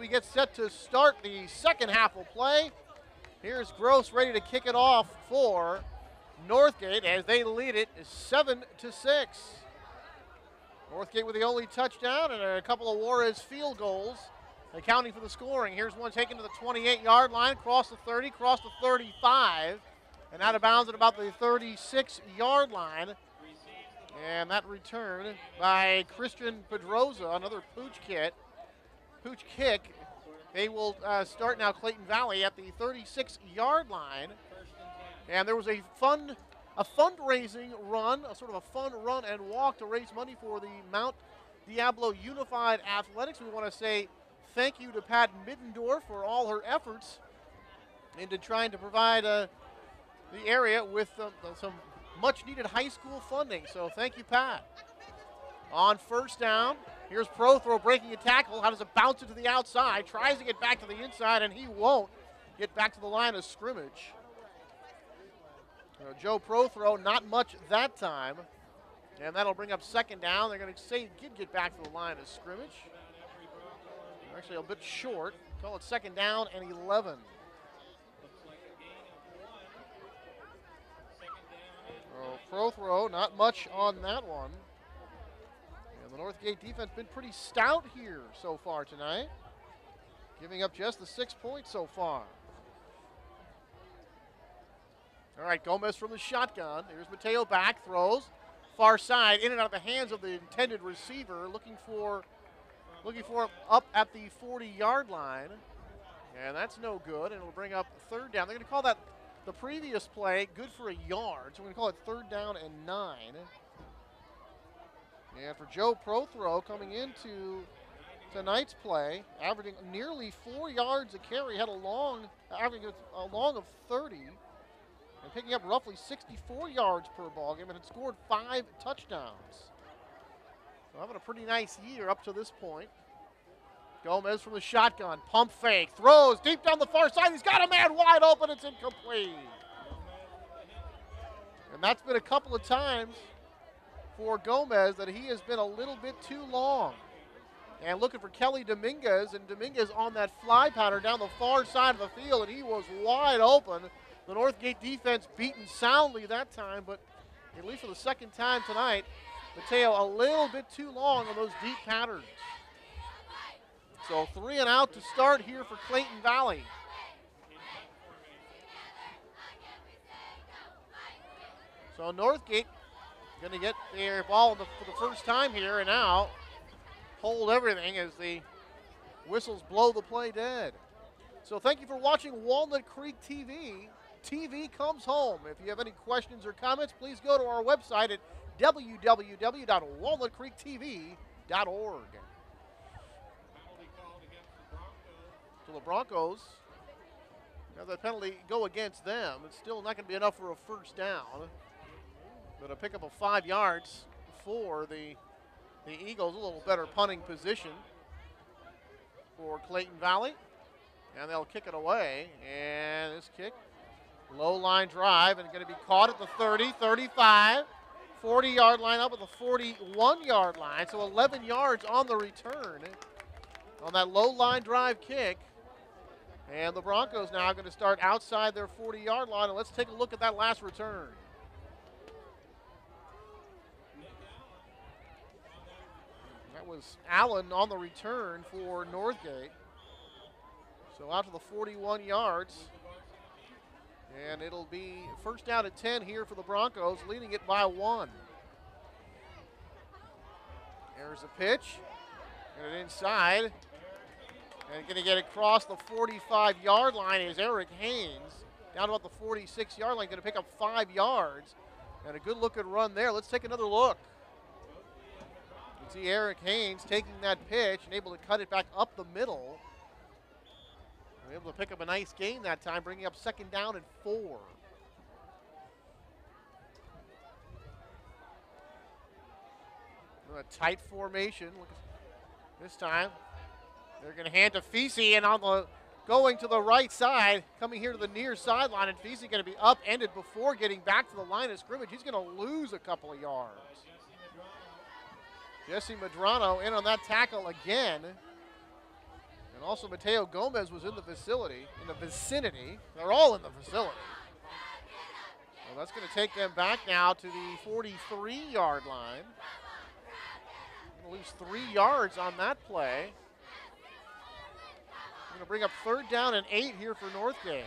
We get set to start the second half of play. Here's Gross ready to kick it off for Northgate as they lead it 7-6. Northgate with the only touchdown and a couple of Juarez field goals accounting for the scoring. Here's one taken to the 28-yard line, across the 30, across the 35, and out of bounds at about the 36-yard line. And that return by Christian Pedroza, another pooch kick. They will start now Clayton Valley at the 36-yard line. And there was a fundraising run, a sort of a fun run and walk to raise money for the Mount Diablo Unified Athletics. We want to say thank you to Pat Middendorf for all her efforts into trying to provide the area with some much-needed high school funding. So thank you, Pat. On first down, here's Prothro breaking a tackle. How does it bounce it to the outside? Tries to get back to the inside, and he won't get back to the line of scrimmage. Joe Prothro, not much that time. And that'll bring up second down. They're going to say he did get back to the line of scrimmage. Actually a bit short. Call it second down and 11. Prothro, not much on that one. And the Northgate defense been pretty stout here so far tonight, giving up just the 6 points so far. All right, Gomez from the shotgun. Here's Mateo back, throws far side, in and out of the hands of the intended receiver, looking for up at the 40-yard line, and that's no good. And it'll bring up third down. They're going to call that the previous play good for a yard, so we're going to call it third down and 9. And for Joe Prothro coming into tonight's play, averaging nearly 4 yards a carry, had averaging a long of 30, and picking up roughly 64 yards per ball game, and had scored 5 touchdowns. So having a pretty nice year up to this point. Gomez from the shotgun, pump fake, throws deep down the far side. He's got a man wide open. It's incomplete. And that's been a couple of times for Gomez that he has been a little bit too long. And looking for Kelly Dominguez, and Dominguez on that fly pattern down the far side of the field, and he was wide open. The Northgate defense beaten soundly that time, but at least for the second time tonight, Mateo a little bit too long on those deep patterns. So 3 and out to start here for Clayton Valley. So Northgate going to get their ball for the first time here, and now hold everything as the whistles blow the play dead. So thank you for watching Walnut Creek TV. TV comes home. If you have any questions or comments, please go to our website at www.walnutcreektv.org. So the Broncos have that penalty go against them. It's still not going to be enough for a first down. But a pick up of 5 yards for the Eagles. A little better punting position for Clayton Valley. And they'll kick it away. And this kick, low line drive, and going to be caught at the 30, 35, 40-yard line, up at the 41-yard line. So 11 yards on the return on that low line drive kick. And the Broncos now going to start outside their 40-yard line. And let's take a look at that last return. That was Allen on the return for Northgate. So out to the 41 yards. And it'll be first down at 10 here for the Broncos, leading it by 1. There's a pitch. Get it inside. And going to get across the 45-yard line is Eric Haynes. Down to about the 46-yard line, going to pick up 5 yards. And a good-looking run there. Let's take another look. You can see Eric Haynes taking that pitch and able to cut it back up the middle. Able to pick up a nice gain that time, bringing up second down and 4. A tight formation. Look at this time. They're going to hand to Feasy, and going to the right side, coming here to the near sideline, and Feasy going to be upended before getting back to the line of scrimmage. He's going to lose a couple of yards. Jesse Madrano in on that tackle again. And also Mateo Gomez was in the vicinity. They're all in the vicinity. Well, that's going to take them back now to the 43-yard line. Going to lose 3 yards on that play. Going to bring up 3rd down and 8 here for Northgate.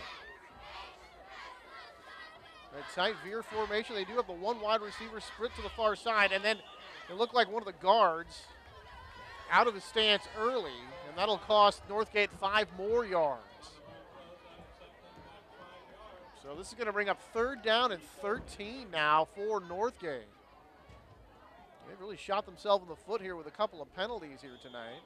A tight veer formation. They do have the 1 wide receiver sprint to the far side, and then it looked like one of the guards out of his stance early, and that'll cost Northgate 5 more yards. So this is going to bring up 3rd down and 13 now for Northgate. They really shot themselves in the foot here with a couple of penalties here tonight.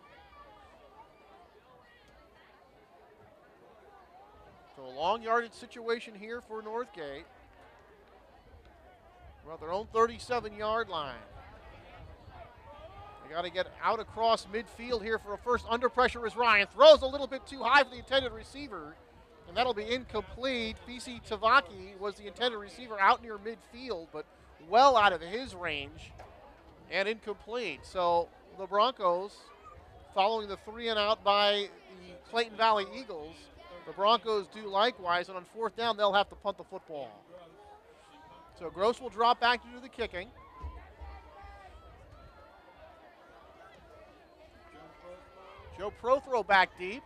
So a long yardage situation here for Northgate. We're at their own 37-yard line. They got to get out across midfield here for a first. Under pressure is Ryan. Throws a little bit too high for the intended receiver, and that'll be incomplete. Fisi Tavaki was the intended receiver out near midfield, but well out of his range and incomplete. So the Broncos, following the 3-and-out by the Clayton Valley Eagles, the Broncos do likewise, and on 4th down, they'll have to punt the football. So Gross will drop back to do the kicking. Joe Prothro back deep.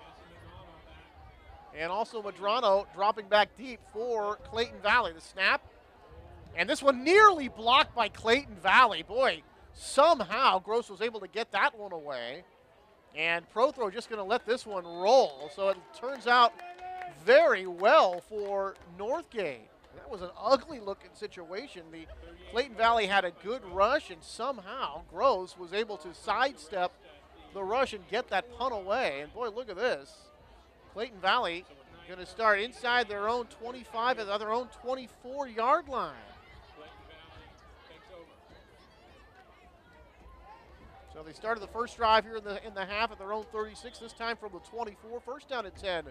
And also Madrano dropping back deep for Clayton Valley. The snap. And this one nearly blocked by Clayton Valley. Boy, somehow Gross was able to get that one away. And Prothro just going to let this one roll. So it turns out very well for Northgate. That was an ugly-looking situation. The Clayton Valley had a good rush, and somehow Gross was able to sidestep the rush and get that punt away. And boy, look at this. Clayton Valley going to start inside their own 25 and their own 24-yard line. So they started the first drive here in the half at their own 36, this time from the 24. 1st down and 10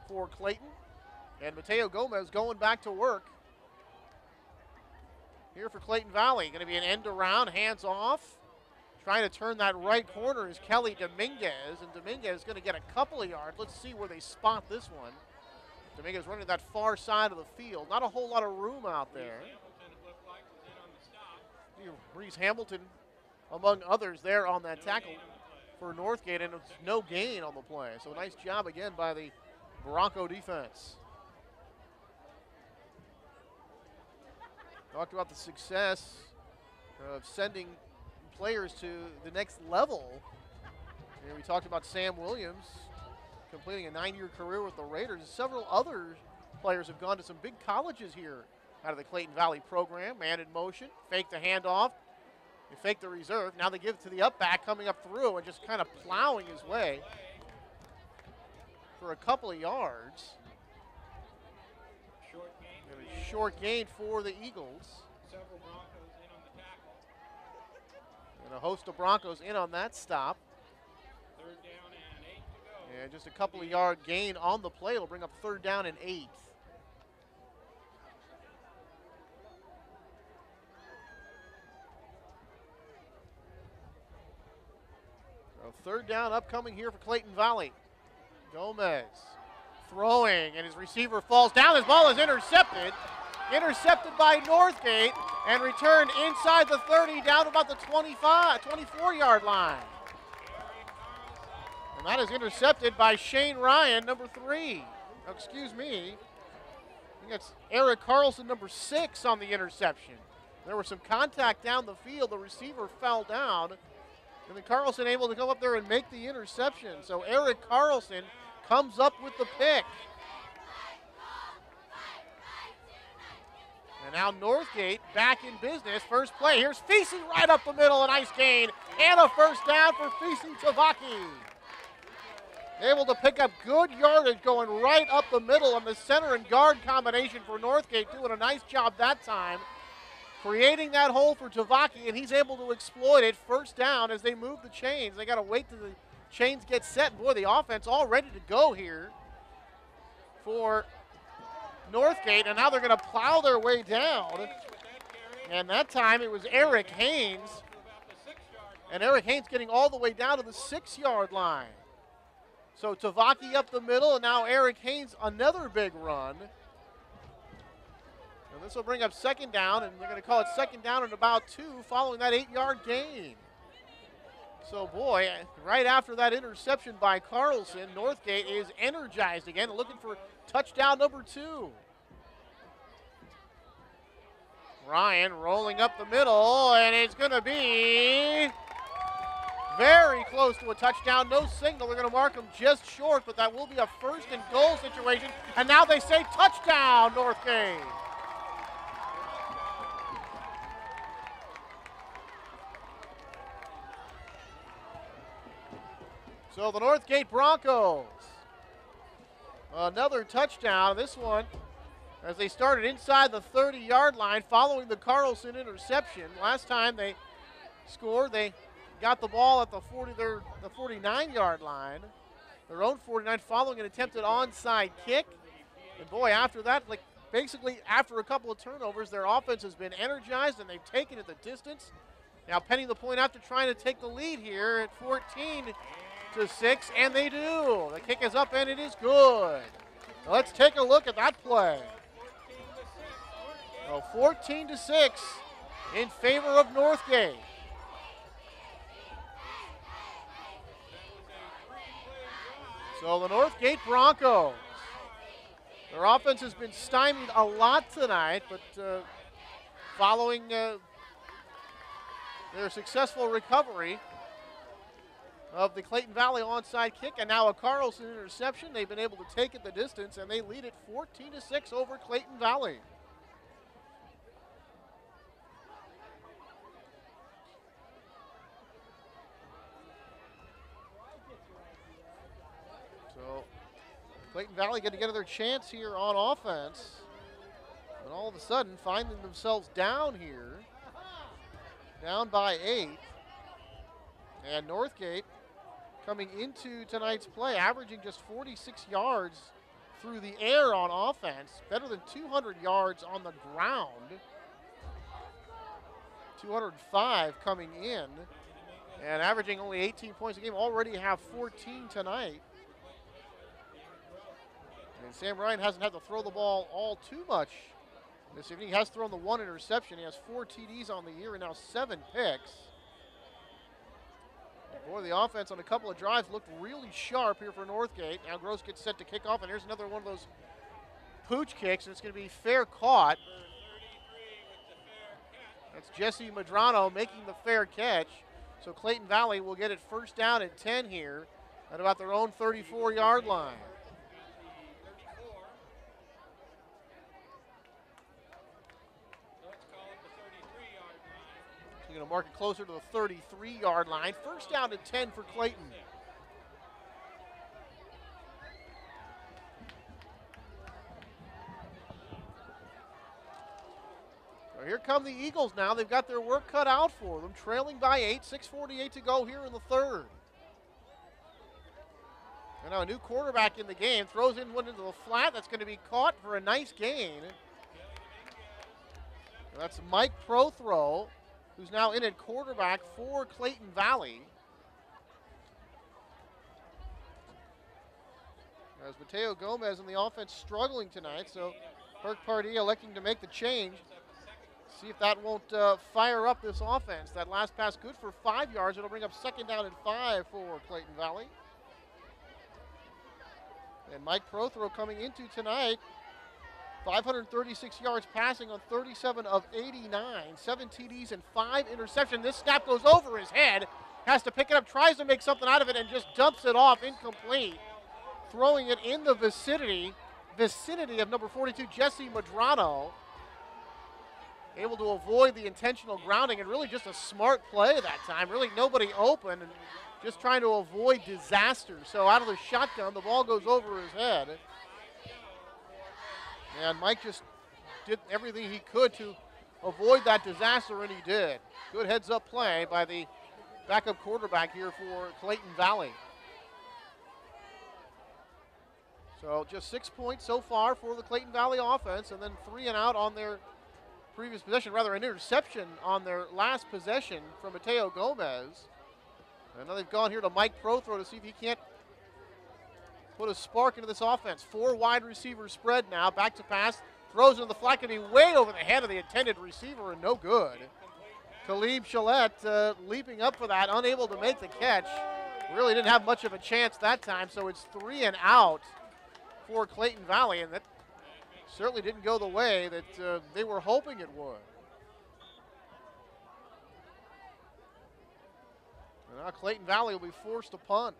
for Clayton. And Mateo Gomez going back to work here for Clayton Valley. Going to be an end around, hands off. Trying to turn that right corner is Kelly Dominguez, and Dominguez is going to get a couple of yards. Let's see where they spot this one. Dominguez running that far side of the field. Not a whole lot of room out there. Reese Hamilton, among others, there on that tackle for Northgate, and it's no gain on the play. So a nice job again by the Bronco defense. Talked about the success of sending players to the next level. And we talked about Sam Williams completing a 9-year career with the Raiders. Several other players have gone to some big colleges here out of the Clayton Valley program. Man in motion, fake the handoff, they fake the reserve. Now they give it to the up back coming up through and just kind of plowing his way for a couple of yards. Short gain for the Eagles. Several Broncos in on the tackle. And a host of Broncos in on that stop. 3rd down and 8 to go. And just a couple of yard gain on the play. It'll bring up 3rd down and 8. So 3rd down upcoming here for Clayton Valley. Gomez throwing, and his receiver falls down. His ball is intercepted. Intercepted by Northgate and returned inside the 30 down about the 24-yard line. And that is intercepted by Shane Ryan, number 3. Oh, excuse me. I think that's Eric Carlson, number 6, on the interception. There was some contact down the field. The receiver fell down. And then Carlson able to come up there and make the interception. So Eric Carlson comes up with the pick. And now Northgate back in business. First play, here's Fisi right up the middle, a nice gain. And a 1st down for Fisi Tavaki. Able to pick up good yardage going right up the middle on the center and guard combination for Northgate, doing a nice job that time. Creating that hole for Tavaki, and he's able to exploit it. 1st down as they move the chains. They got to wait till the chains get set. And boy, the offense all ready to go here for Northgate, and now they're going to plow their way down. And that time it was Eric Haynes. And Eric Haynes getting all the way down to the 6-yard line. So Tavaki up the middle, and now Eric Haynes, another big run. And this will bring up second down, and they're going to call it second down at about 2 following that 8-yard gain. So, boy, right after that interception by Carlson, Northgate is energized again, looking for touchdown number 2. Ryan rolling up the middle, and it's going to be very close to a touchdown. No signal. They're going to mark him just short, but that will be a first and goal situation. And now they say touchdown, Northgate. So the Northgate Broncos, another touchdown. This one, as they started inside the 30-yard line following the Carlson interception. Last time they scored, they got the ball at the 49-yard line, their own 49, following an attempted onside kick. And boy, after that, like basically after a couple of turnovers, their offense has been energized and they've taken it the distance. Now penning the point after trying to take the lead here at 14-6, and they do. The kick is up and it is good. Now let's take a look at that play. 14-6 in favor of Northgate. So the Northgate Broncos, their offense has been stymied a lot tonight, but following their successful recovery of the Clayton Valley onside kick and now a Carlson interception, they've been able to take it the distance, and they lead it 14-6 over Clayton Valley. So Clayton Valley getting another chance here on offense, and all of a sudden finding themselves down here, down by 8. And Northgate coming into tonight's play, averaging just 46 yards through the air on offense, better than 200 yards on the ground. 205 coming in, and averaging only 18 points a game, already have 14 tonight. And Sam Ryan hasn't had to throw the ball all too much this evening. He has thrown the 1 interception. He has 4 TDs on the year and now 7 picks. Boy, the offense on a couple of drives looked really sharp here for Northgate. Now Gross gets set to kick off, and here's another one of those pooch kicks, and it's going to be fair caught. That's Jesse Madrano making the fair catch. So Clayton Valley will get it first down at 10 here at about their own 34-yard line. Going to mark it closer to the 33-yard line. First down to 10 for Clayton. So here come the Eagles now. They've got their work cut out for them, trailing by 8, 6:48 to go here in the third. And now a new quarterback in the game, throws in one into the flat. That's going to be caught for a nice gain. And that's Mike Prothrow, who's now in at quarterback for Clayton Valley. As Mateo Gomez in the offense struggling tonight, so Kirk Pardee electing to make the change. See if that won't fire up this offense. That last pass good for 5 yards. It'll bring up second down and 5 for Clayton Valley. And Mike Prothrow coming into tonight, 536 yards passing on 37 of 89, 7 TDs and 5 interceptions. This snap goes over his head, has to pick it up, tries to make something out of it, and just dumps it off incomplete. Throwing it in the vicinity of number 42, Jesse Madrano. Able to avoid the intentional grounding, and really just a smart play that time. Really nobody open, and just trying to avoid disaster. So out of the shotgun, the ball goes over his head. And Mike just did everything he could to avoid that disaster, and he did. Good heads-up play by the backup quarterback here for Clayton Valley. So just 6 points so far for the Clayton Valley offense, and then 3 and out on their previous possession, rather an interception on their last possession from Mateo Gomez. And now they've gone here to Mike Prothrow to see if he can't put a spark into this offense. 4 wide receiver spread now. Back to pass. Throws into the flat. Going to be way over the head of the intended receiver and no good. Khalib Shalette leaping up for that. Unable to make the catch. Really didn't have much of a chance that time. So it's 3 and out for Clayton Valley. And that certainly didn't go the way that they were hoping it would. And now Clayton Valley will be forced to punt.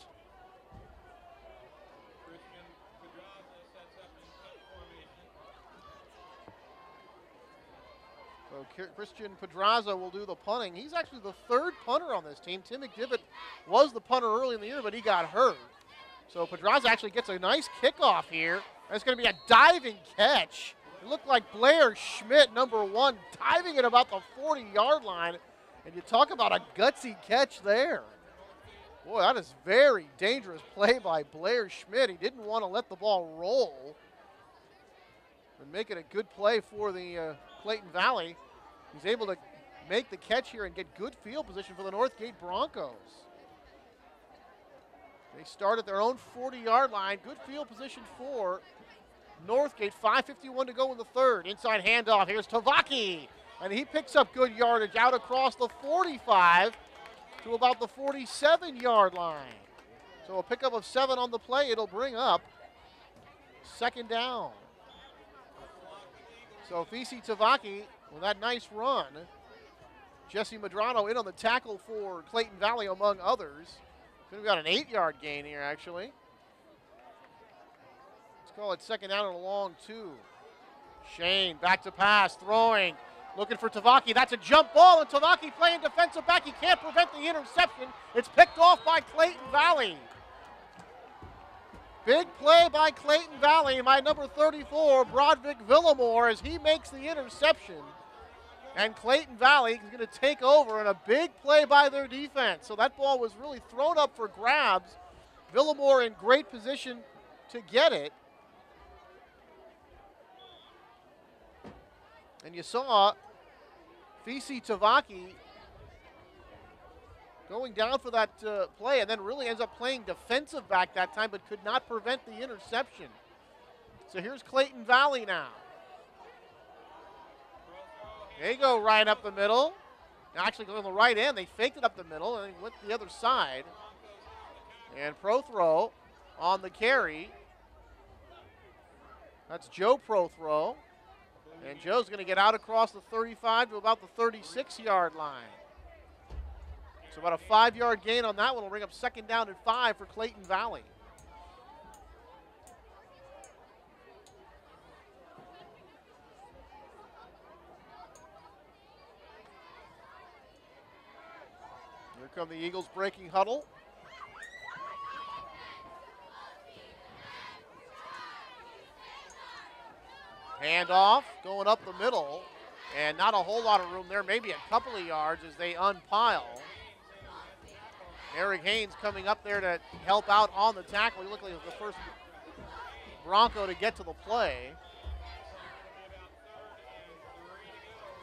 So Christian Pedraza will do the punting. He's actually the 3rd punter on this team. Tim McDivitt was the punter early in the year, but he got hurt. So Pedraza actually gets a nice kickoff here. That's going to be a diving catch. It looked like Blair Schmidt, number 1, diving at about the 40-yard line. And you talk about a gutsy catch there. Boy, that is very dangerous play by Blair Schmidt. He didn't want to let the ball roll. And make it a good play for the Clayton Valley. He's able to make the catch here and get good field position for the Northgate Broncos. They start at their own 40-yard line. Good field position for Northgate. 5:51 to go in the 3rd. Inside handoff. Here's Tavaki. And he picks up good yardage out across the 45 to about the 47-yard line. So a pickup of 7 on the play. It'll bring up 2nd down. So Fisi Tavaki with that nice run. Jesse Medrano in on the tackle for Clayton Valley, among others. Could have got an 8-yard gain here, actually. Let's call it 2nd down and a long 2. Shane back to pass, throwing, looking for Tavaki. That's a jump ball, and Tavaki playing defensive back. He can't prevent the interception. It's picked off by Clayton Valley. Big play by Clayton Valley by number 34, Brodvik Villamore, as he makes the interception. And Clayton Valley is going to take over, and a big play by their defense. So that ball was really thrown up for grabs. Villamore in great position to get it. And you saw Fisi Tavaki going down for that play, and then really ends up playing defensive back that time, but could not prevent the interception. So here's Clayton Valley now. They go right up the middle. Actually, going on the right end, they faked it up the middle, and they went the other side. And Prothrow on the carry. That's Joe Prothrow. And Joe's going to get out across the 35 to about the 36-yard line. So about a 5-yard gain on that one will bring up 2nd down and 5 for Clayton Valley. Here come the Eagles breaking huddle. Handoff going up the middle, and not a whole lot of room there, maybe a couple of yards as they unpile. Eric Haynes coming up there to help out on the tackle. He looked like the first Bronco to get to the play.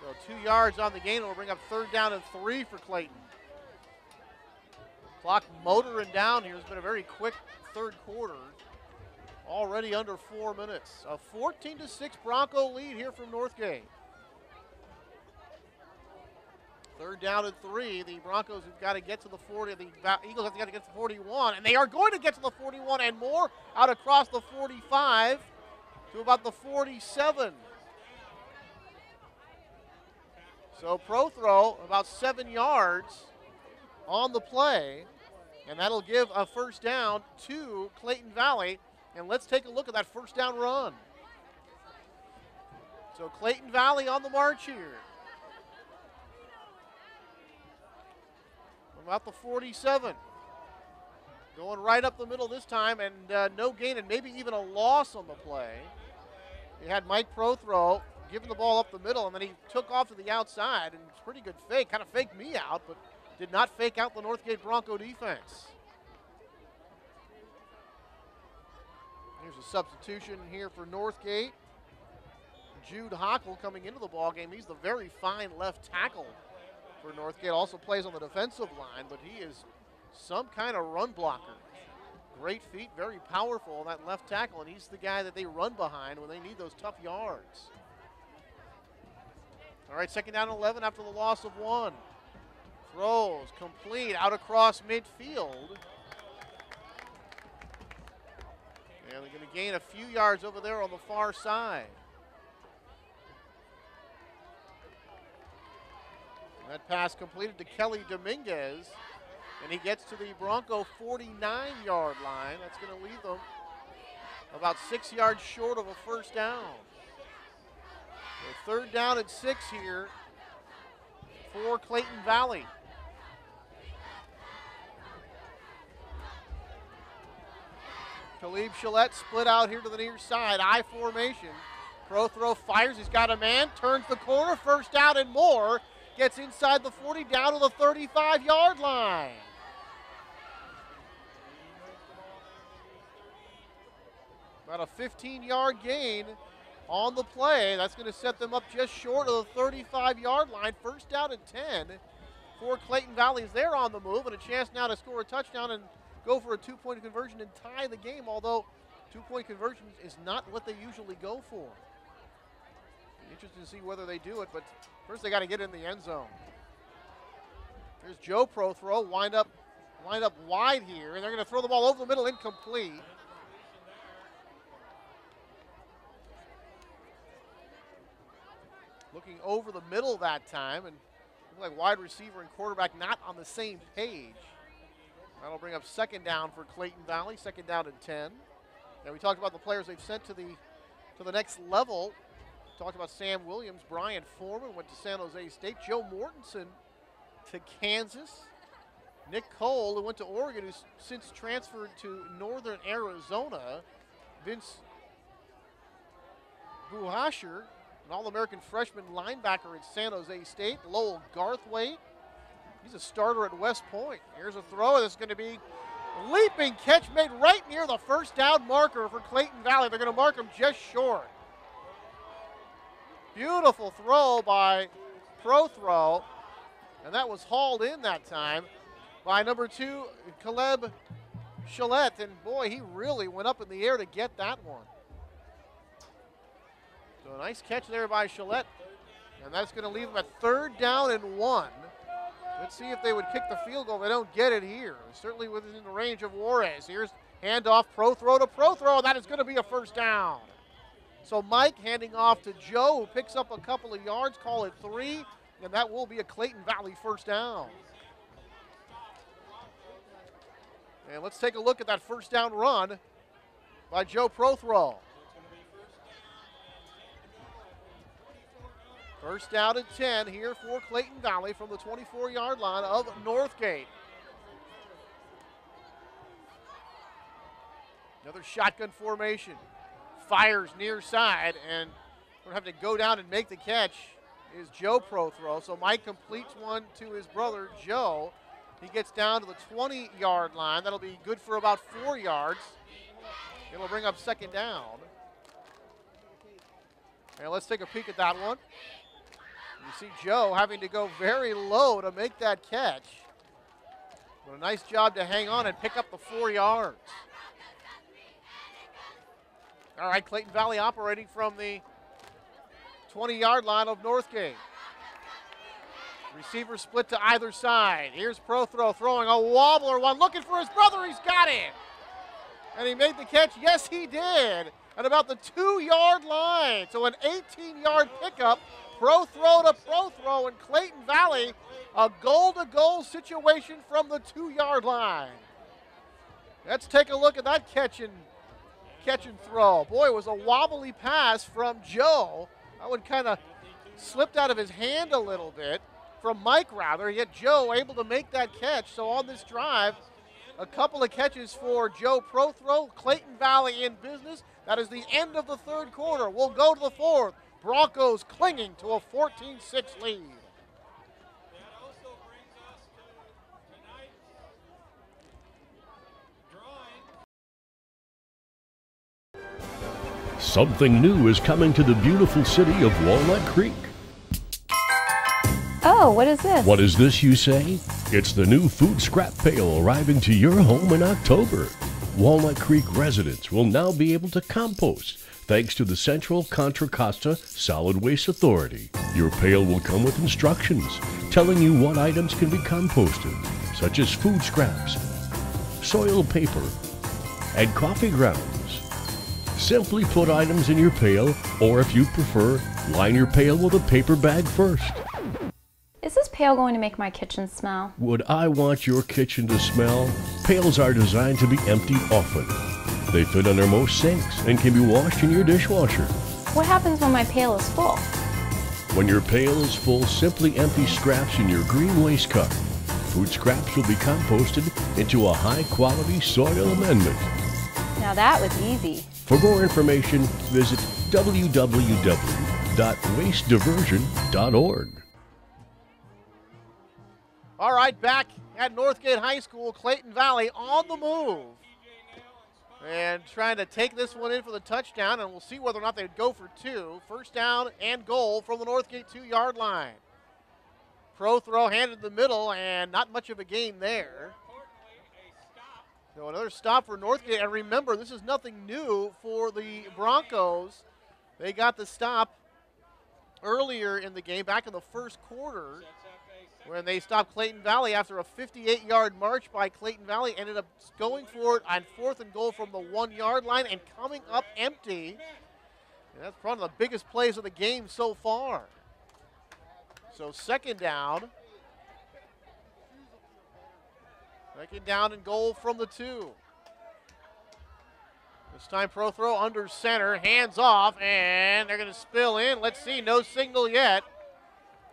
So 2 yards on the gain will bring up 3rd down and 3 for Clayton. Clock motoring down here. It's been a very quick 3rd quarter. Already under 4 minutes. A 14-6 Bronco lead here from Northgate. 3rd down and 3. The Broncos have got to get to the 40. The Eagles have got to get to the 41. And they are going to get to the 41 and more. Out across the 45 to about the 47. So Prothrow about 7 yards on the play. And that'll give a 1st down to Clayton Valley. And let's take a look at that 1st down run. So Clayton Valley on the march here. About the 47. Going right up the middle this time, and no gain and maybe even a loss on the play. He had Mike Prothrow giving the ball up the middle, and then he took off to the outside, and it's a pretty good fake. Kind of faked me out, but did not fake out the Northgate Bronco defense. Here's a substitution here for Northgate. Jude Hockle coming into the ballgame. He's the very fine left tackle for Northgate. Also plays on the defensive line, but he is some kind of run blocker. Great feet, very powerful on that left tackle, and he's the guy that they run behind when they need those tough yards. All right, second down and 11 after the loss of 1. Throws, complete, out across midfield. And they're going to gain a few yards over there on the far side. And that pass completed to Kelly Dominguez. And he gets to the Bronco 49-yard line. That's going to leave them about 6 yards short of a first down. So 3rd down and 6 here for Clayton Valley. Talib Shillette split out here to the near side. I formation. Pro throw fires. He's got a man. Turns the corner. First down and more. Gets inside the 40 down to the 35-yard line. About a 15-yard gain on the play. That's going to set them up just short of the 35-yard line. First down and 10 for Clayton Valley as they're on the move, and a chance now to score a touchdown and go for a 2-point conversion and tie the game, although 2-point conversion is not what they usually go for. Interesting to see whether they do it, but first they got to get in the end zone. Here's Joe Pro throw, wind up wide here, and they're going to throw the ball over the middle, incomplete. Looking over the middle that time, and looked like wide receiver and quarterback not on the same page. That'll bring up second down for Clayton Valley, second down and 10. Now we talked about the players they've sent to the next level. Talked about Sam Williams, Brian Foreman went to San Jose State, Joe Mortensen to Kansas, Nick Cole, who went to Oregon, who's since transferred to Northern Arizona, Vince Buhasher, an All-American freshman linebacker at San Jose State, Lowell Garthwaite. He's a starter at West Point. Here's a throw that's going to be a leaping catch made right near the first down marker for Clayton Valley. They're going to mark him just short. Beautiful throw by Pro Throw, and that was hauled in that time by number 2, Caleb Shillette, and boy, he really went up in the air to get that one. So a nice catch there by Shillette, and that's going to leave them at 3rd down and 1. Let's see if they would kick the field goal. They don't get it here. Certainly within the range of Juarez. Here's handoff, Pro Throw to Pro Throw. That is going to be a first down. So Mike handing off to Joe, who picks up a couple of yards, call it 3, and that will be a Clayton Valley first down. And let's take a look at that first down run by Joe Prothrow. First down and 10 here for Clayton Valley from the 24-yard line of Northgate. Another shotgun formation. Fires near side, and we're going to have to go down and make the catch is Joe Prothrow. So Mike completes one to his brother, Joe. He gets down to the 20-yard line. That'll be good for about 4 yards. It'll bring up second down. And let's take a peek at that one. You see Joe having to go very low to make that catch. But a nice job to hang on and pick up the 4 yards. All right, Clayton Valley operating from the 20-yard line of Northgate. Receiver split to either side. Here's Prothrow throwing a wobbler one, looking for his brother. He's got it. And he made the catch. Yes, he did. At about the 2-yard line. So an 18-yard pickup. Prothrow to Prothrow, and Clayton Valley, a goal-to-goal situation from the 2-yard line. Let's take a look at that catch and throw. Boy, it was a wobbly pass from Joe. That one kind of slipped out of his hand a little bit. From Mike, rather, yet Joe able to make that catch. So on this drive, a couple of catches for Joe Prothrow. Clayton Valley in business. That is the end of the third quarter. We'll go to the fourth. Broncos clinging to a 14-6 lead. That also brings us to tonight's drawing. Something new is coming to the beautiful city of Walnut Creek. Oh, what is this? What is this, you say? It's the new food scrap pail arriving to your home in October. Walnut Creek residents will now be able to compost thanks to the Central Contra Costa Solid Waste Authority. Your pail will come with instructions telling you what items can be composted, such as food scraps, soiled paper, and coffee grounds. Simply put items in your pail, or if you prefer, line your pail with a paper bag first. Is this pail going to make my kitchen smell? Would I want your kitchen to smell? Pails are designed to be emptied often. They fit under most sinks and can be washed in your dishwasher. What happens when my pail is full? When your pail is full, simply empty scraps in your green waste cup. Food scraps will be composted into a high-quality soil amendment. Now that was easy. For more information, visit www.wastediversion.org. All right, back at Northgate High School, Clayton Valley on the move. And trying to take this one in for the touchdown, and we'll see whether or not they go for two. First down and goal from the Northgate 2-yard line. Pro throw handed in the middle, and not much of a gain there. So another stop for Northgate, and remember, this is nothing new for the Broncos. They got the stop earlier in the game, back in the first quarter, when they stopped Clayton Valley after a 58-yard march by Clayton Valley, ended up going for it on 4th and goal from the 1-yard line and coming up empty. And that's probably the biggest plays of the game so far. So second down. Second down and goal from the 2. This time pro throw under center, hands off, and they're going to spill in. Let's see, no signal yet.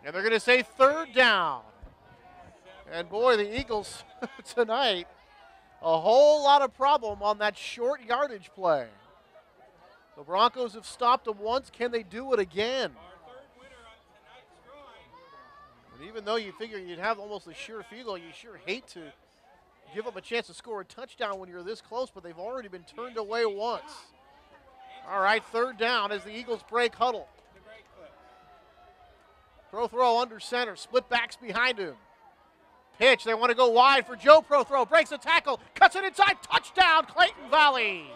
And they're going to say third down. And boy, the Eagles tonight, a whole lot of problem on that short yardage play. The Broncos have stopped them once. Can they do it again? And even though you figure you'd have almost a sure field goal, you sure hate to give up a chance to score a touchdown when you're this close, but they've already been turned away once. All right, third down as the Eagles break huddle. Pro throw under center, split backs behind him. Pitch, they want to go wide for Joe. Pro throw, breaks the tackle, cuts it inside, touchdown, Clayton Valley.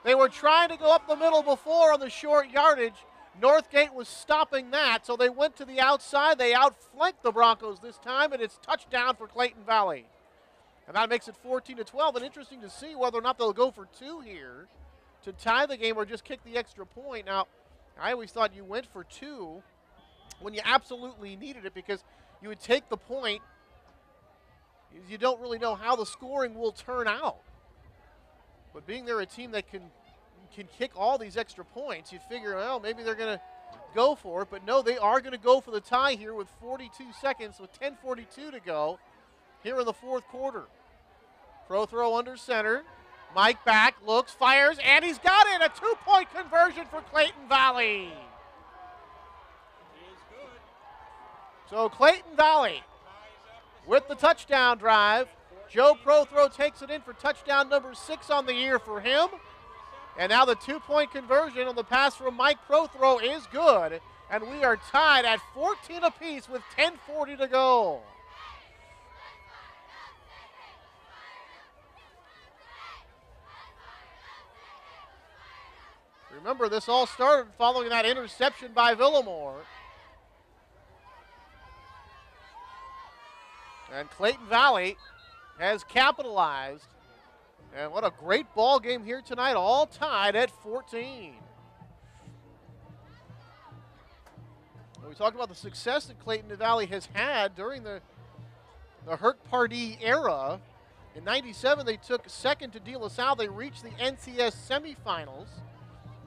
They were trying to go up the middle before on the short yardage. Northgate was stopping that, so they went to the outside. They outflanked the Broncos this time, and it's touchdown for Clayton Valley. And that makes it 14-12, and interesting to see whether or not they'll go for two here to tie the game or just kick the extra point. Now, I always thought you went for two when you absolutely needed it, because you would take the point. You don't really know how the scoring will turn out. But being they're a team that can kick all these extra points, you figure, well, maybe they're going to go for it. But no, they are going to go for the tie here with 42 seconds, with 10:42 to go here in the fourth quarter. Pro throw under center. Mike back, looks, fires, and he's got it. A 2-point conversion for Clayton Valley. So Clayton Valley with the touchdown drive. Joe Prothrow takes it in for touchdown number 6 on the year for him. And now the 2-point conversion on the pass from Mike Prothrow is good. And we are tied at 14 apiece with 10:40 to go. Remember, this all started following that interception by Villamore. And Clayton Valley has capitalized. And what a great ball game here tonight, all tied at 14. We talked about the success that Clayton Valley has had during the Herc Pardee era. In '97, they took second to De La Salle. They reached the NCS semifinals.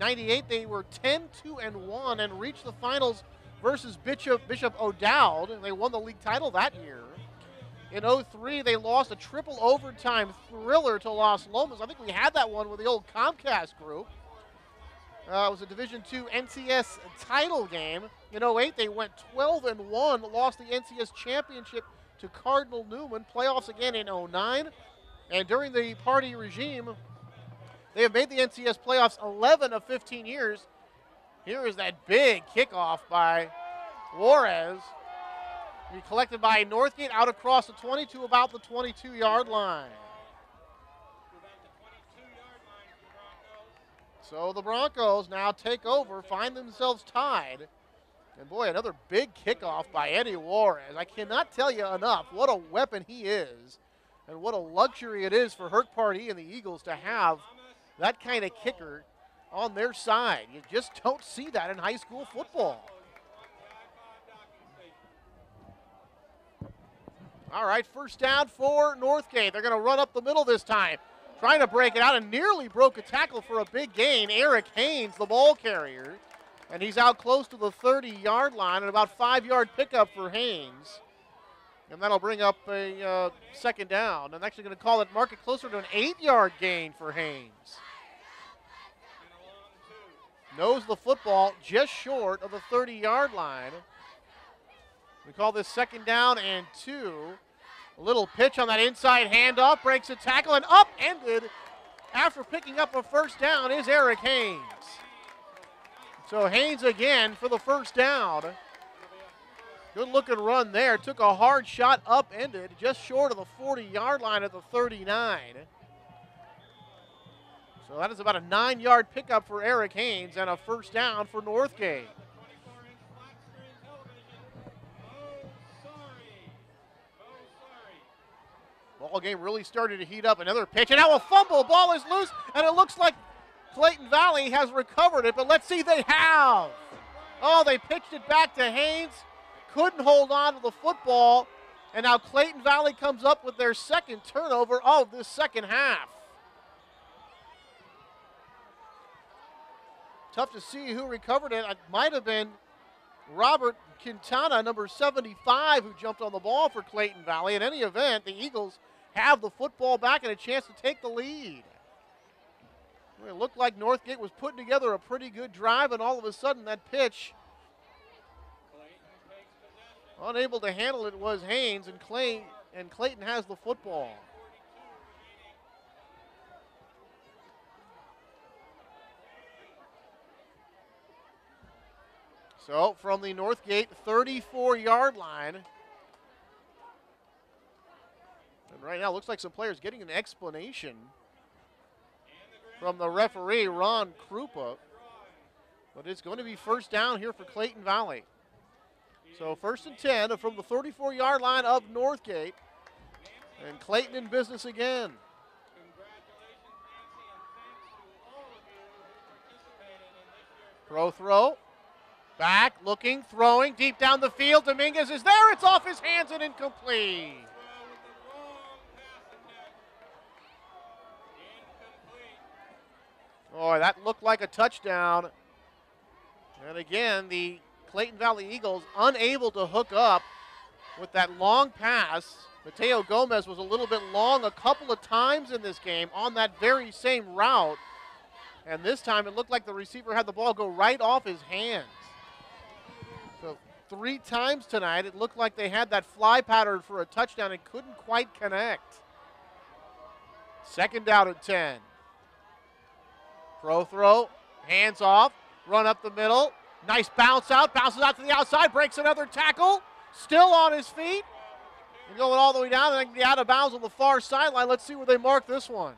'98, they were 10-2-1 and reached the finals versus Bishop O'Dowd, and they won the league title that year. In '03, they lost a triple overtime thriller to Los Lomas. I think we had that one with the old Comcast group. It was a Division II NCS title game. In '08, they went 12-1, lost the NCS championship to Cardinal Newman. Playoffs again in '09. And during the Pardee regime, they have made the NCS playoffs 11 of 15 years. Here is that big kickoff by Juarez. Be collected by Northgate out across the 20 to about the 22-yard line. So the Broncos now take over, find themselves tied. And boy, another big kickoff by Eddie Juarez. I cannot tell you enough what a weapon he is and what a luxury it is for Herc Party and the Eagles to have that kind of kicker on their side. You just don't see that in high school football. All right, first down for Northgate. They're going to run up the middle this time. Trying to break it out and nearly broke a tackle for a big gain. Eric Haynes, the ball carrier. And he's out close to the 30-yard line, and about 5-yard pickup for Haynes. And that'll bring up a second down. I'm actually going to call it, mark it closer to an 8-yard gain for Haynes. Knows the football just short of the 30-yard line. We call this second down and 2. A little pitch on that inside handoff, breaks a tackle, and upended after picking up a first down is Eric Haynes. So Haynes again for the first down. Good looking run there. Took a hard shot, upended just short of the 40-yard line at the 39. So that is about a 9-yard pickup for Eric Haynes and a first down for Northgate. Ball game really started to heat up. Another pitch, and now a fumble. Ball is loose, and it looks like Clayton Valley has recovered it, but let's see, they have. Oh, they pitched it back to Haynes. Couldn't hold on to the football, and now Clayton Valley comes up with their second turnover of this second half. Tough to see who recovered it. It might have been Robert Quintana, number 75, who jumped on the ball for Clayton Valley. In any event, the Eagles have the football back and a chance to take the lead. It looked like Northgate was putting together a pretty good drive, and all of a sudden that pitch, unable to handle it, was Haynes, and Clayton has the football. So from the Northgate 34-yard line, and right now it looks like some players getting an explanation from the referee, Ron Krupa. But it's going to be first down here for Clayton Valley. So 1st and 10 from the 34-yard line of Northgate. And Clayton in business again. Pro throw. Back, looking, throwing, deep down the field. Dominguez is there. It's off his hands and incomplete. Boy, that looked like a touchdown. And again, the Clayton Valley Eagles unable to hook up with that long pass. Mateo Gomez was a little bit long a couple of times in this game on that very same route. And this time it looked like the receiver had the ball go right off his hands. So 3 times tonight it looked like they had that fly pattern for a touchdown and couldn't quite connect. Second down and 10. Pro throw, hands off, run up the middle. Nice bounce out, bounces out to the outside, breaks another tackle. Still on his feet. And going all the way down, and they can be out of bounds on the far sideline. Let's see where they mark this one.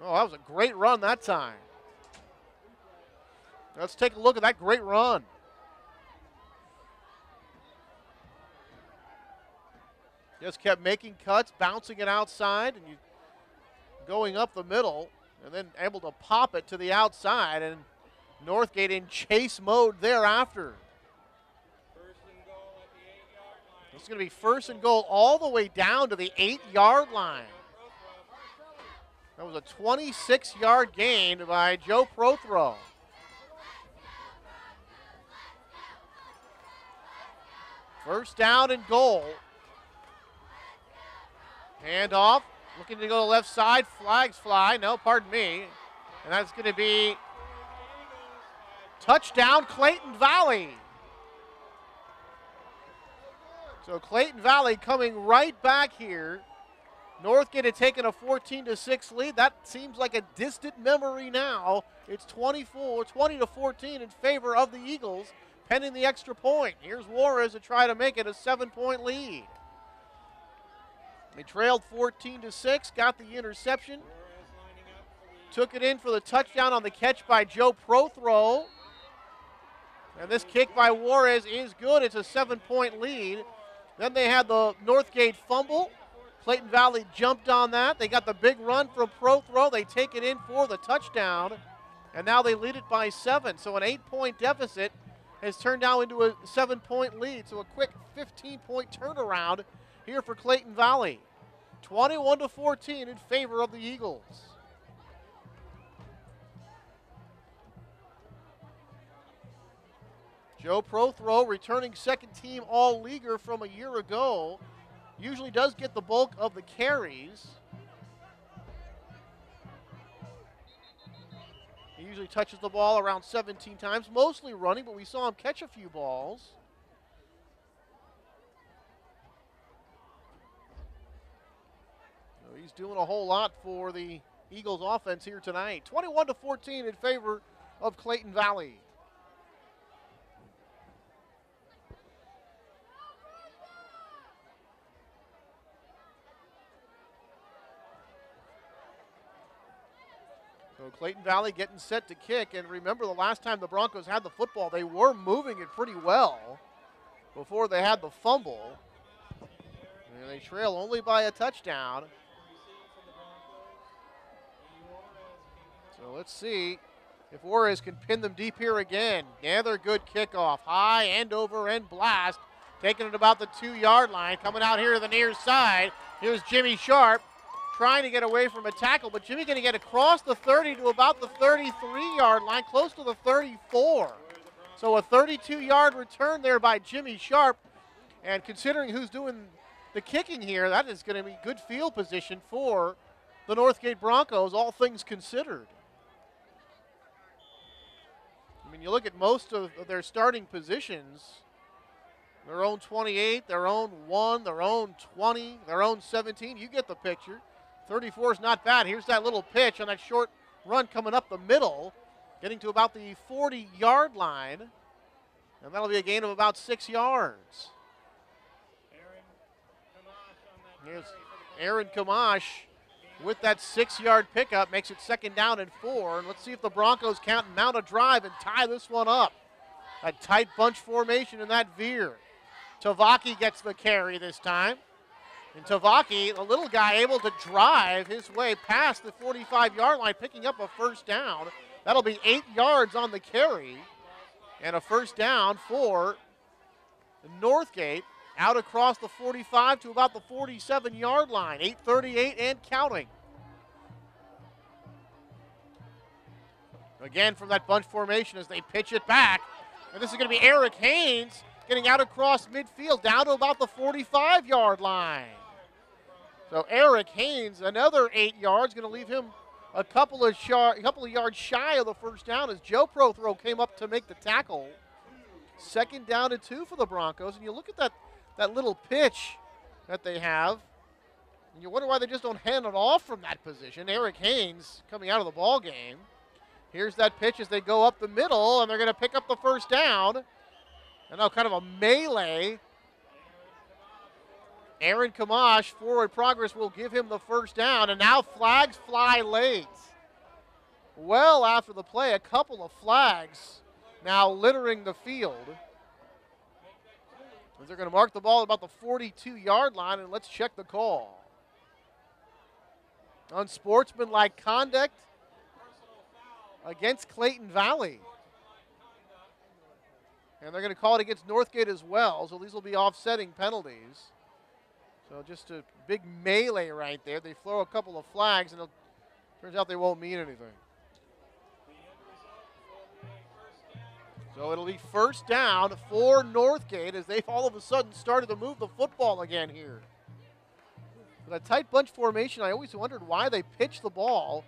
Oh, that was a great run that time. Let's take a look at that great run. Just kept making cuts, bouncing it outside, and you going up the middle, and then able to pop it to the outside, and Northgate in chase mode thereafter. It's going to be first and goal all the way down to the 8-yard line. That was a 26-yard gain by Joe Prothrow. First down and goal. Hand off, looking to go to the left side, flags fly, no, pardon me. And that's going to be touchdown Clayton Valley. So Clayton Valley coming right back here. Northgate had taken a 14-6 lead. That seems like a distant memory now. It's 20-14 in favor of the Eagles, pending the extra point. Here's Juarez to try to make it a 7-point lead. They trailed 14-6, got the interception. took it in for the touchdown on the catch by Joe Prothro. And this kick by Juarez is good. It's a 7-point lead. Then they had the Northgate fumble. Clayton Valley jumped on that. They got the big run from Prothro. They take it in for the touchdown. And now they lead it by 7. So an 8-point deficit has turned now into a 7-point lead. So a quick 15-point turnaround here for Clayton Valley. 21-14 in favor of the Eagles. Joe Prothro, returning second-team All-Leaguer from a year ago, usually does get the bulk of the carries. He usually touches the ball around 17 times, mostly running, but we saw him catch a few balls. So he's doing a whole lot for the Eagles offense here tonight. 21-14 in favor of Clayton Valley. So Clayton Valley getting set to kick, and remember the last time the Broncos had the football, they were moving it pretty well before they had the fumble. And they trail only by a touchdown. So let's see if Juarez can pin them deep here again. Another good kickoff. High, end over, end blast. Taking it about the 2-yard line. Coming out here to the near side. Here's Jimmy Sharp, trying to get away from a tackle, but Jimmy going to get across the 30 to about the 33-yard line, close to the 34. So a 32-yard return there by Jimmy Sharp. And considering who's doing the kicking here, that is going to be good field position for the Northgate Broncos, all things considered. I mean, you look at most of their starting positions, their own 28, their own 1, their own 20, their own 17. You get the picture. 34 is not bad. Here's that little pitch on that short run coming up the middle, getting to about the 40-yard line, and that'll be a gain of about 6 yards. Here's Aaron Kamash with that 6-yard pickup, makes it 2nd down and 4. And let's see if the Broncos can't mount a drive and tie this one up. A tight bunch formation in that veer. Tavaki gets the carry this time. And Tavaki, the little guy, able to drive his way past the 45-yard line, picking up a 1st down. That'll be 8 yards on the carry. And a 1st down for Northgate, out across the 45 to about the 47-yard line. 8:38 and counting. Again from that bunch formation as they pitch it back. And this is going to be Eric Haynes getting out across midfield down to about the 45-yard line. So Eric Haynes, another 8 yards, going to leave him a couple of yards shy of the 1st down as Joe Prothro came up to make the tackle. 2nd down and 2 for the Broncos. And you look at that little pitch that they have, and you wonder why they just don't hand it off from that position. Eric Haynes coming out of the ball game. Here's that pitch as they go up the middle, and they're going to pick up the 1st down. And now kind of a melee. Aaron Kamash, forward progress, will give him the 1st down. And now flags fly late. Well after the play, a couple of flags now littering the field. As they're going to mark the ball at about the 42-yard line, and let's check the call. Unsportsmanlike conduct against Clayton Valley. And they're going to call it against Northgate as well, so these will be offsetting penalties. So just a big melee right there. They throw a couple of flags, and it turns out they won't mean anything. So it'll be 1st down for Northgate as they've all of a sudden started to move the football again here. With a tight bunch formation, I always wondered why they pitch the ball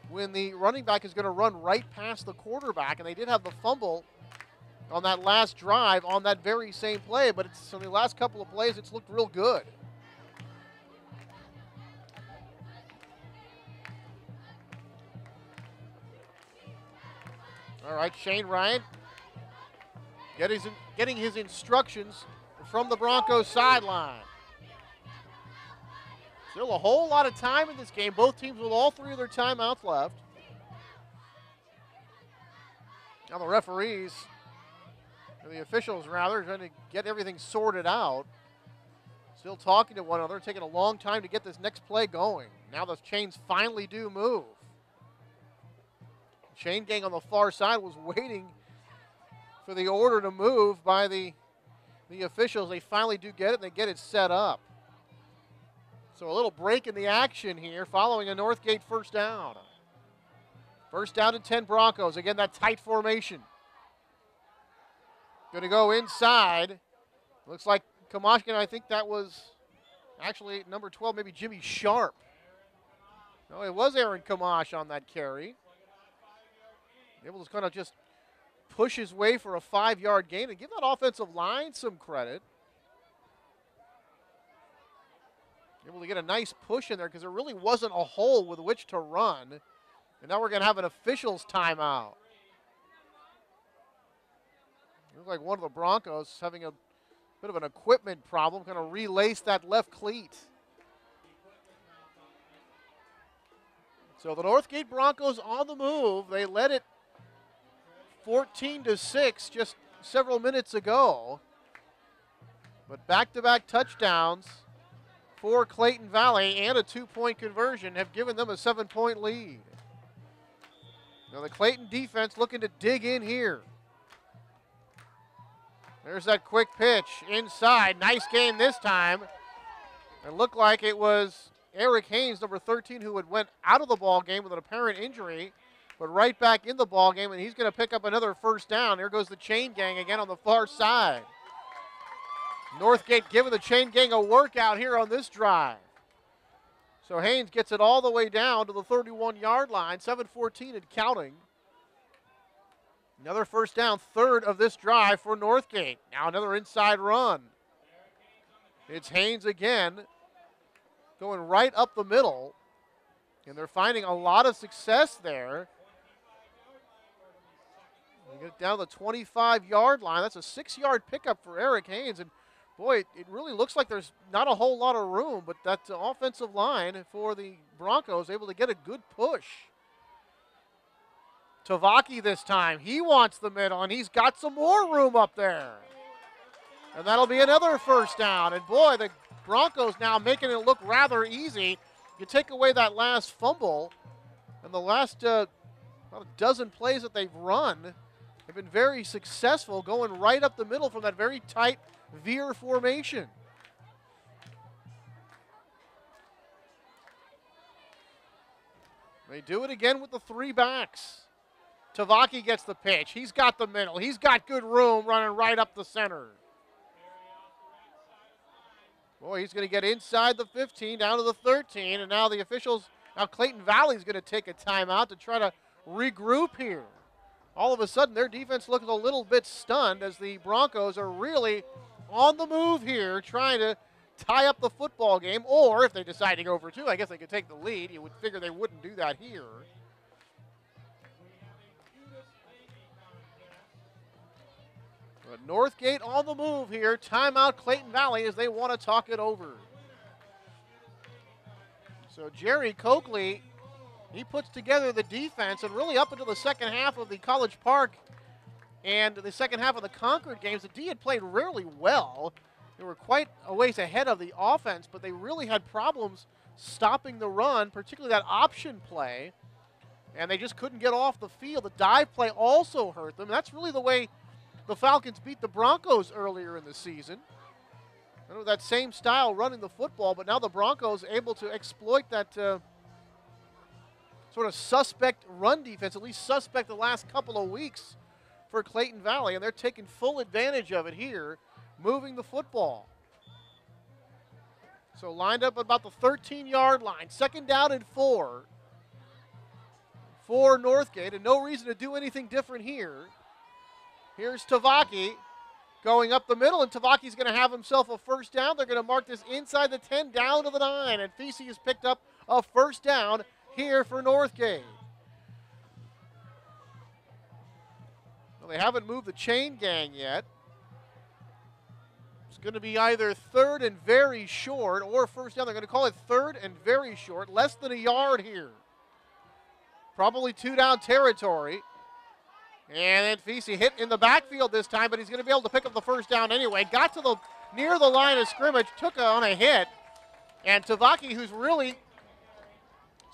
when the running back is going to run right past the quarterback, and they did have the fumble on that last drive on that very same play, but it's in the last couple of plays it's looked real good. All right, Shane Ryan getting his instructions from the Broncos sideline. Still a whole lot of time in this game. Both teams with all 3 of their timeouts left. Now the referees, or the officials rather, trying to get everything sorted out. Still talking to one another, taking a long time to get this next play going. Now the chains finally do move. Chain gang on the far side was waiting for the order to move by the officials. They finally do get it, and they get it set up. So a little break in the action here following a Northgate first down. First down and 10 Broncos. Again, that tight formation. Going to go inside. Looks like Kamashkin, I think that was actually number 12, maybe Jimmy Sharp. No, it was Aaron Kamash on that carry. Able to kind of just push his way for a 5-yard gain and give that offensive line some credit. Able to get a nice push in there because there really wasn't a hole with which to run. And now we're going to have an officials timeout. Looks like one of the Broncos having a bit of an equipment problem, kind of relaced that left cleat. So the Northgate Broncos on the move. They led it 14-6 just several minutes ago. But back-to-back touchdowns for Clayton Valley and a 2-point conversion have given them a 7-point lead. Now the Clayton defense looking to dig in here. There's that quick pitch inside. Nice game this time. It looked like it was Eric Haynes, number 13, who had went out of the ball game with an apparent injury, but right back in the ball game, and he's going to pick up another first down. Here goes the chain gang again on the far side. Northgate giving the chain gang a workout here on this drive. So Haynes gets it all the way down to the 31-yard line, 7:14 and counting. Another first down, third of this drive for Northgate. Now another inside run. It's Haynes again, going right up the middle, and they're finding a lot of success there. They get down to the 25-yard line. That's a 6-yard pickup for Eric Haynes, and boy, it really looks like there's not a whole lot of room, but that offensive line for the Broncos able to get a good push. Tavaki this time, he wants the middle, and he's got some more room up there. And that'll be another first down. And boy, the Broncos now making it look rather easy. You take away that last fumble, and the last about a dozen plays that they've run have been very successful, going right up the middle from that very tight veer formation. They do it again with the 3 backs. Tavaki gets the pitch. He's got the middle. He's got good room running right up the center. Boy, he's going to get inside the 15, down to the 13, and now the officials, now Clayton Valley's going to take a timeout to try to regroup here. All of a sudden, their defense looks a little bit stunned as the Broncos are really on the move here, trying to tie up the football game, or if they decide to go for 2, I guess they could take the lead. You would figure they wouldn't do that here. But Northgate on the move here. Timeout Clayton Valley as they want to talk it over. So Jerry Coakley, he puts together the defense, and really up until the second half of the College Park and the second half of the Concord games, the D had played really well. They were quite a ways ahead of the offense, but they really had problems stopping the run, particularly that option play, and they just couldn't get off the field. The dive play also hurt them. That's really the way the Falcons beat the Broncos earlier in the season. I know that same style running the football, but now the Broncos able to exploit that sort of suspect run defense, at least suspect the last couple of weeks for Clayton Valley, and they're taking full advantage of it here, moving the football. So lined up at about the 13-yard line, second down and 4 for Northgate, and no reason to do anything different here. Here's Tavaki going up the middle, and Tavaki's going to have himself a first down. They're going to mark this inside the 10, down to the 9, and Fisi has picked up a first down here for Northgate. Well, they haven't moved the chain gang yet. It's going to be either third and very short or first down. They're going to call it third and very short, less than a yard here. Probably 2 down territory. And then Fisi hit in the backfield this time, but he's going to be able to pick up the first down anyway. Got to the near the line of scrimmage, took on a hit. And Tavaki, who's really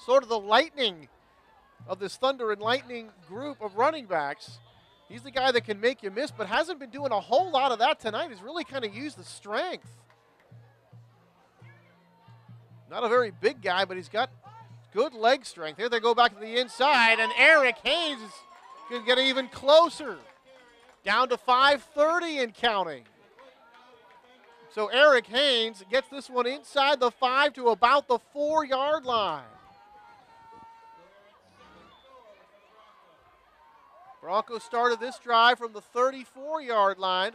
sort of the lightning of this Thunder and Lightning group of running backs, he's the guy that can make you miss, but hasn't been doing a whole lot of that tonight. He's really kind of used the strength. Not a very big guy, but he's got good leg strength. Here they go back to the inside, and Eric Haynes is going to get even closer. Down to 5:30 and counting. So Eric Haynes gets this one inside the 5 to about the 4-yard line. Broncos started this drive from the 34-yard line,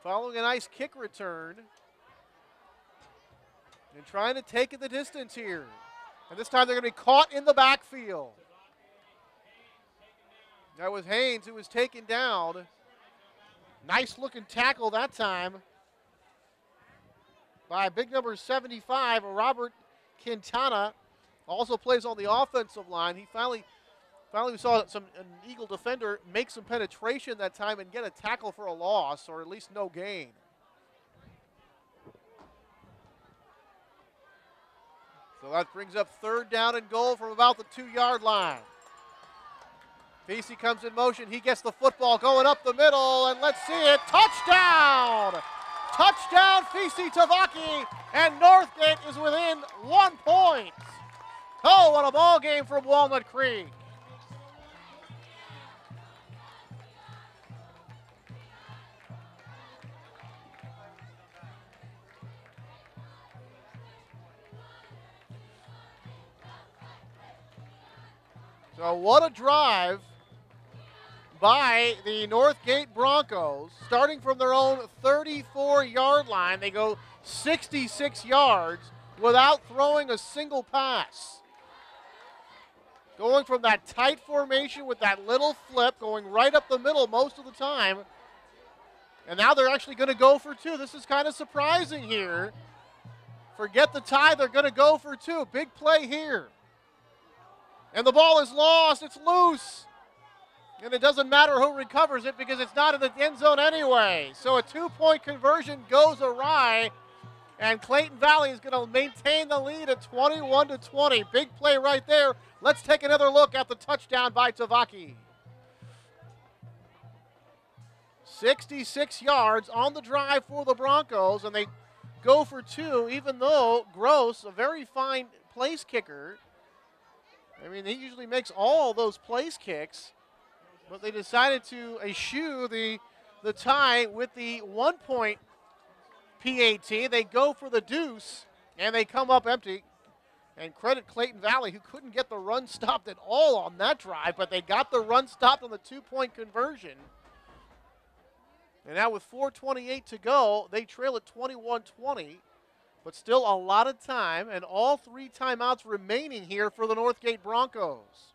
following a nice kick return. And trying to take it the distance here. And this time they're going to be caught in the backfield. That was Haynes who was taken down. Nice looking tackle that time by big number 75, Robert Quintana. Also plays on the offensive line. He finally we saw an Eagle defender make some penetration that time and get a tackle for a loss, or at least no gain. So that brings up 3rd down and goal from about the 2-yard line. Fisi comes in motion. He gets the football going up the middle, and let's see it. Touchdown! Touchdown, Fisi Tavaki, and Northgate is within 1 point. Oh, what a ball game from Walnut Creek. So what a drive by the Northgate Broncos. Starting from their own 34-yard line, they go 66 yards without throwing a single pass. Going from that tight formation with that little flip, going right up the middle most of the time. And now they're actually going to go for 2. This is kind of surprising here. Forget the tie, they're going to go for 2. Big play here. And the ball is lost. It's loose. And it doesn't matter who recovers it because it's not in the end zone anyway. So a 2-point conversion goes awry. And Clayton Valley is going to maintain the lead at 21-20. Big play right there. Let's take another look at the touchdown by Tavaki. 66 yards on the drive for the Broncos. And they go for 2, even though Gross, a very fine place kicker, I mean, he usually makes all those place kicks, but they decided to eschew the tie with the 1-point PAT. They go for the deuce, and they come up empty. And credit Clayton Valley, who couldn't get the run stopped at all on that drive, but they got the run stopped on the 2-point conversion. And now with 4:28 to go, they trail at 21-20. But still a lot of time, and all 3 timeouts remaining here for the Northgate Broncos.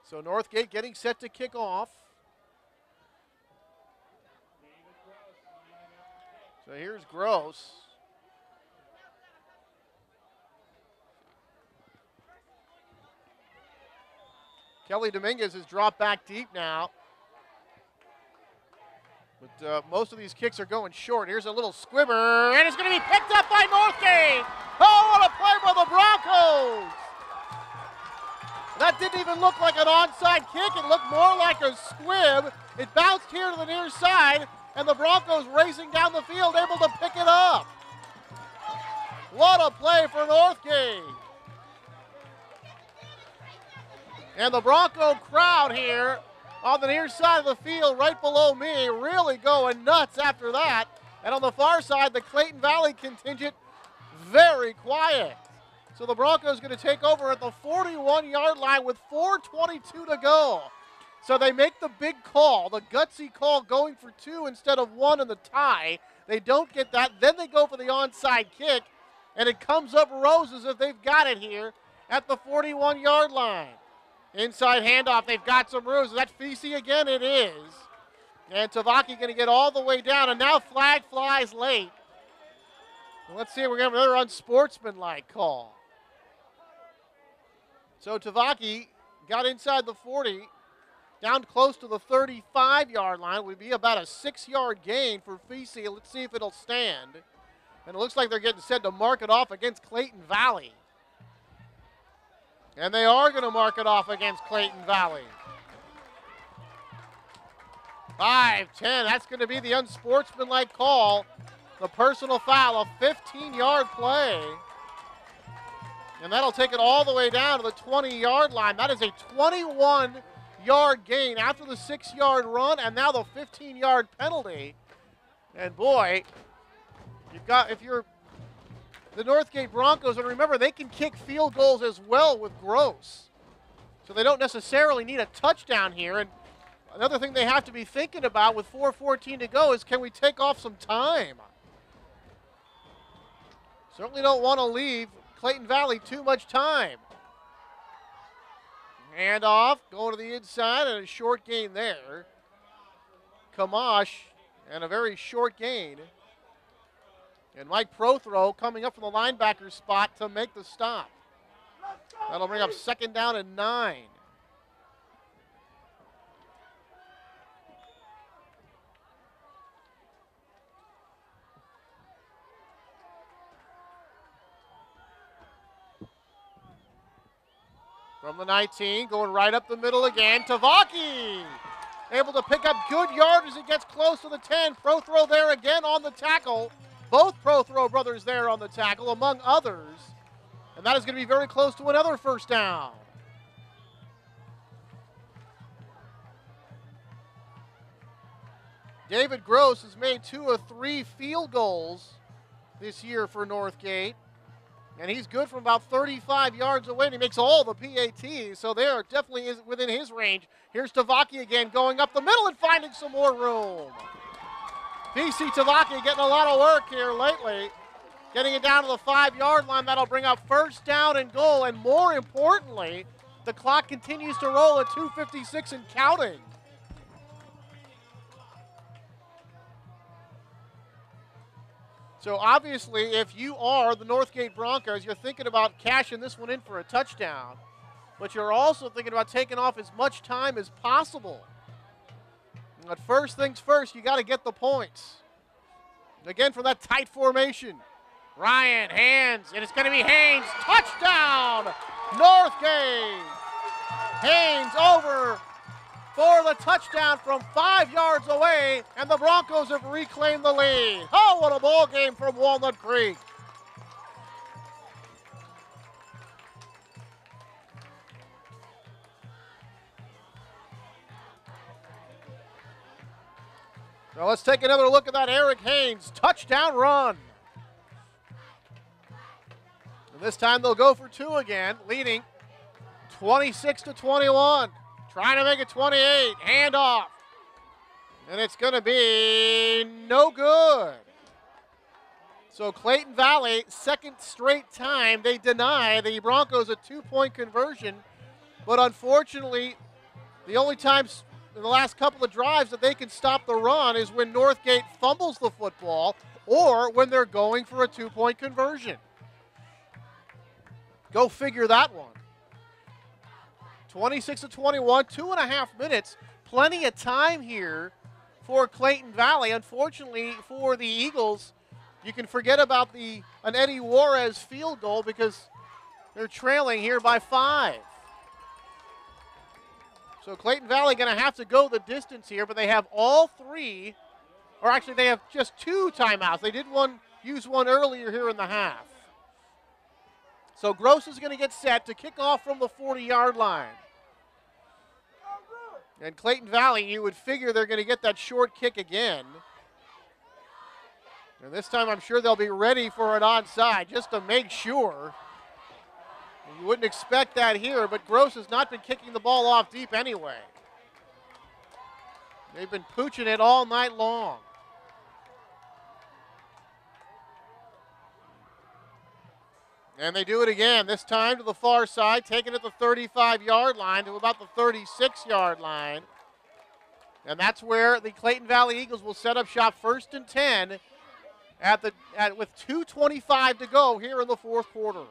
So Northgate getting set to kick off. So here's Gross. Kelly Dominguez has dropped back deep now. But most of these kicks are going short. Here's a little squibber, and it's going to be picked up by Northgate. Oh, what a play by the Broncos. That didn't even look like an onside kick. It looked more like a squib. It bounced here to the near side, and the Broncos racing down the field, able to pick it up. What a play for Northgate. And the Bronco crowd here on the near side of the field right below me really going nuts after that. And on the far side, the Clayton Valley contingent very quiet. So the Broncos going to take over at the 41-yard line with 4:22 to go. So they make the big call, the gutsy call, going for 2 instead of 1 in the tie. They don't get that. Then they go for the onside kick, and it comes up roses if they've got it here at the 41-yard line. Inside handoff, they've got some room. Is that Fisi again? It is. And Tavaki going to get all the way down, and now flag flies late. And let's see if we're going to have another unsportsmanlike call. So Tavaki got inside the 40, down close to the 35-yard line. It would be about a 6-yard gain for Fisi. Let's see if it'll stand. And it looks like they're getting set to mark it off against Clayton Valley. And they are going to mark it off against Clayton Valley. 5-10, that's going to be the unsportsmanlike call. The personal foul, a 15-yard play. And that'll take it all the way down to the 20-yard line. That is a 21-yard gain after the 6-yard run, and now the 15-yard penalty. And boy, if you're the Northgate Broncos, and remember, they can kick field goals as well with Gross. So they don't necessarily need a touchdown here. And another thing they have to be thinking about with 4:14 to go is, can we take off some time? Certainly don't want to leave Clayton Valley too much time. Hand off, going to the inside, and a short gain there. Kamash, and a very short gain. And Mike Prothrow coming up from the linebacker spot to make the stop. That'll bring up 2nd down and 9. From the 19, going right up the middle again. Tavaki able to pick up good yardage as he gets close to the 10. Prothrow there again on the tackle. Both Prothrow brothers there on the tackle, among others. And that is going to be very close to another 1st down. David Gross has made 2 of 3 field goals this year for Northgate. And he's good from about 35 yards away, and he makes all the PATs, so there definitely is within his range. Here's Tavaki again, going up the middle and finding some more room. PC Tavaki getting a lot of work here lately, getting it down to the 5-yard line. That'll bring up 1st down and goal, and more importantly, the clock continues to roll at 2:56 and counting. So obviously, if you are the Northgate Broncos, you're thinking about cashing this one in for a touchdown, but you're also thinking about taking off as much time as possible. But first things first, you got to get the points. Again, from that tight formation. Ryan, hands, and it's going to be Haynes. Touchdown, Northgate. Haynes over for the touchdown from 5 yards away, and the Broncos have reclaimed the lead. Oh, what a ball game from Walnut Creek. Now let's take another look at that Eric Haynes touchdown run. And this time they'll go for 2 again, leading 26-21. Trying to make it 28, handoff. And it's going to be no good. So Clayton Valley, 2nd straight time, they deny the Broncos a 2-point conversion. But unfortunately, the only times in the last couple of drives that they can stop the run is when Northgate fumbles the football or when they're going for a 2-point conversion. Go figure that one. 26-21, 2.5 minutes. Plenty of time here for Clayton Valley. Unfortunately for the Eagles, you can forget about an Eddie Juarez field goal because they're trailing here by 5. So Clayton Valley going to have to go the distance here, but they have all 3, or actually they have just 2 timeouts. They did use one earlier here in the half. So Gross is going to get set to kick off from the 40-yard line. And Clayton Valley, you would figure they're going to get that short kick again. And this time I'm sure they'll be ready for an onside just to make sure. You wouldn't expect that here, but Gross has not been kicking the ball off deep anyway. They've been pooching it all night long. And they do it again, this time to the far side, taking it the 35-yard line to about the 36-yard line. And that's where the Clayton Valley Eagles will set up shop 1st and 10 with 2:25 to go here in the fourth quarter.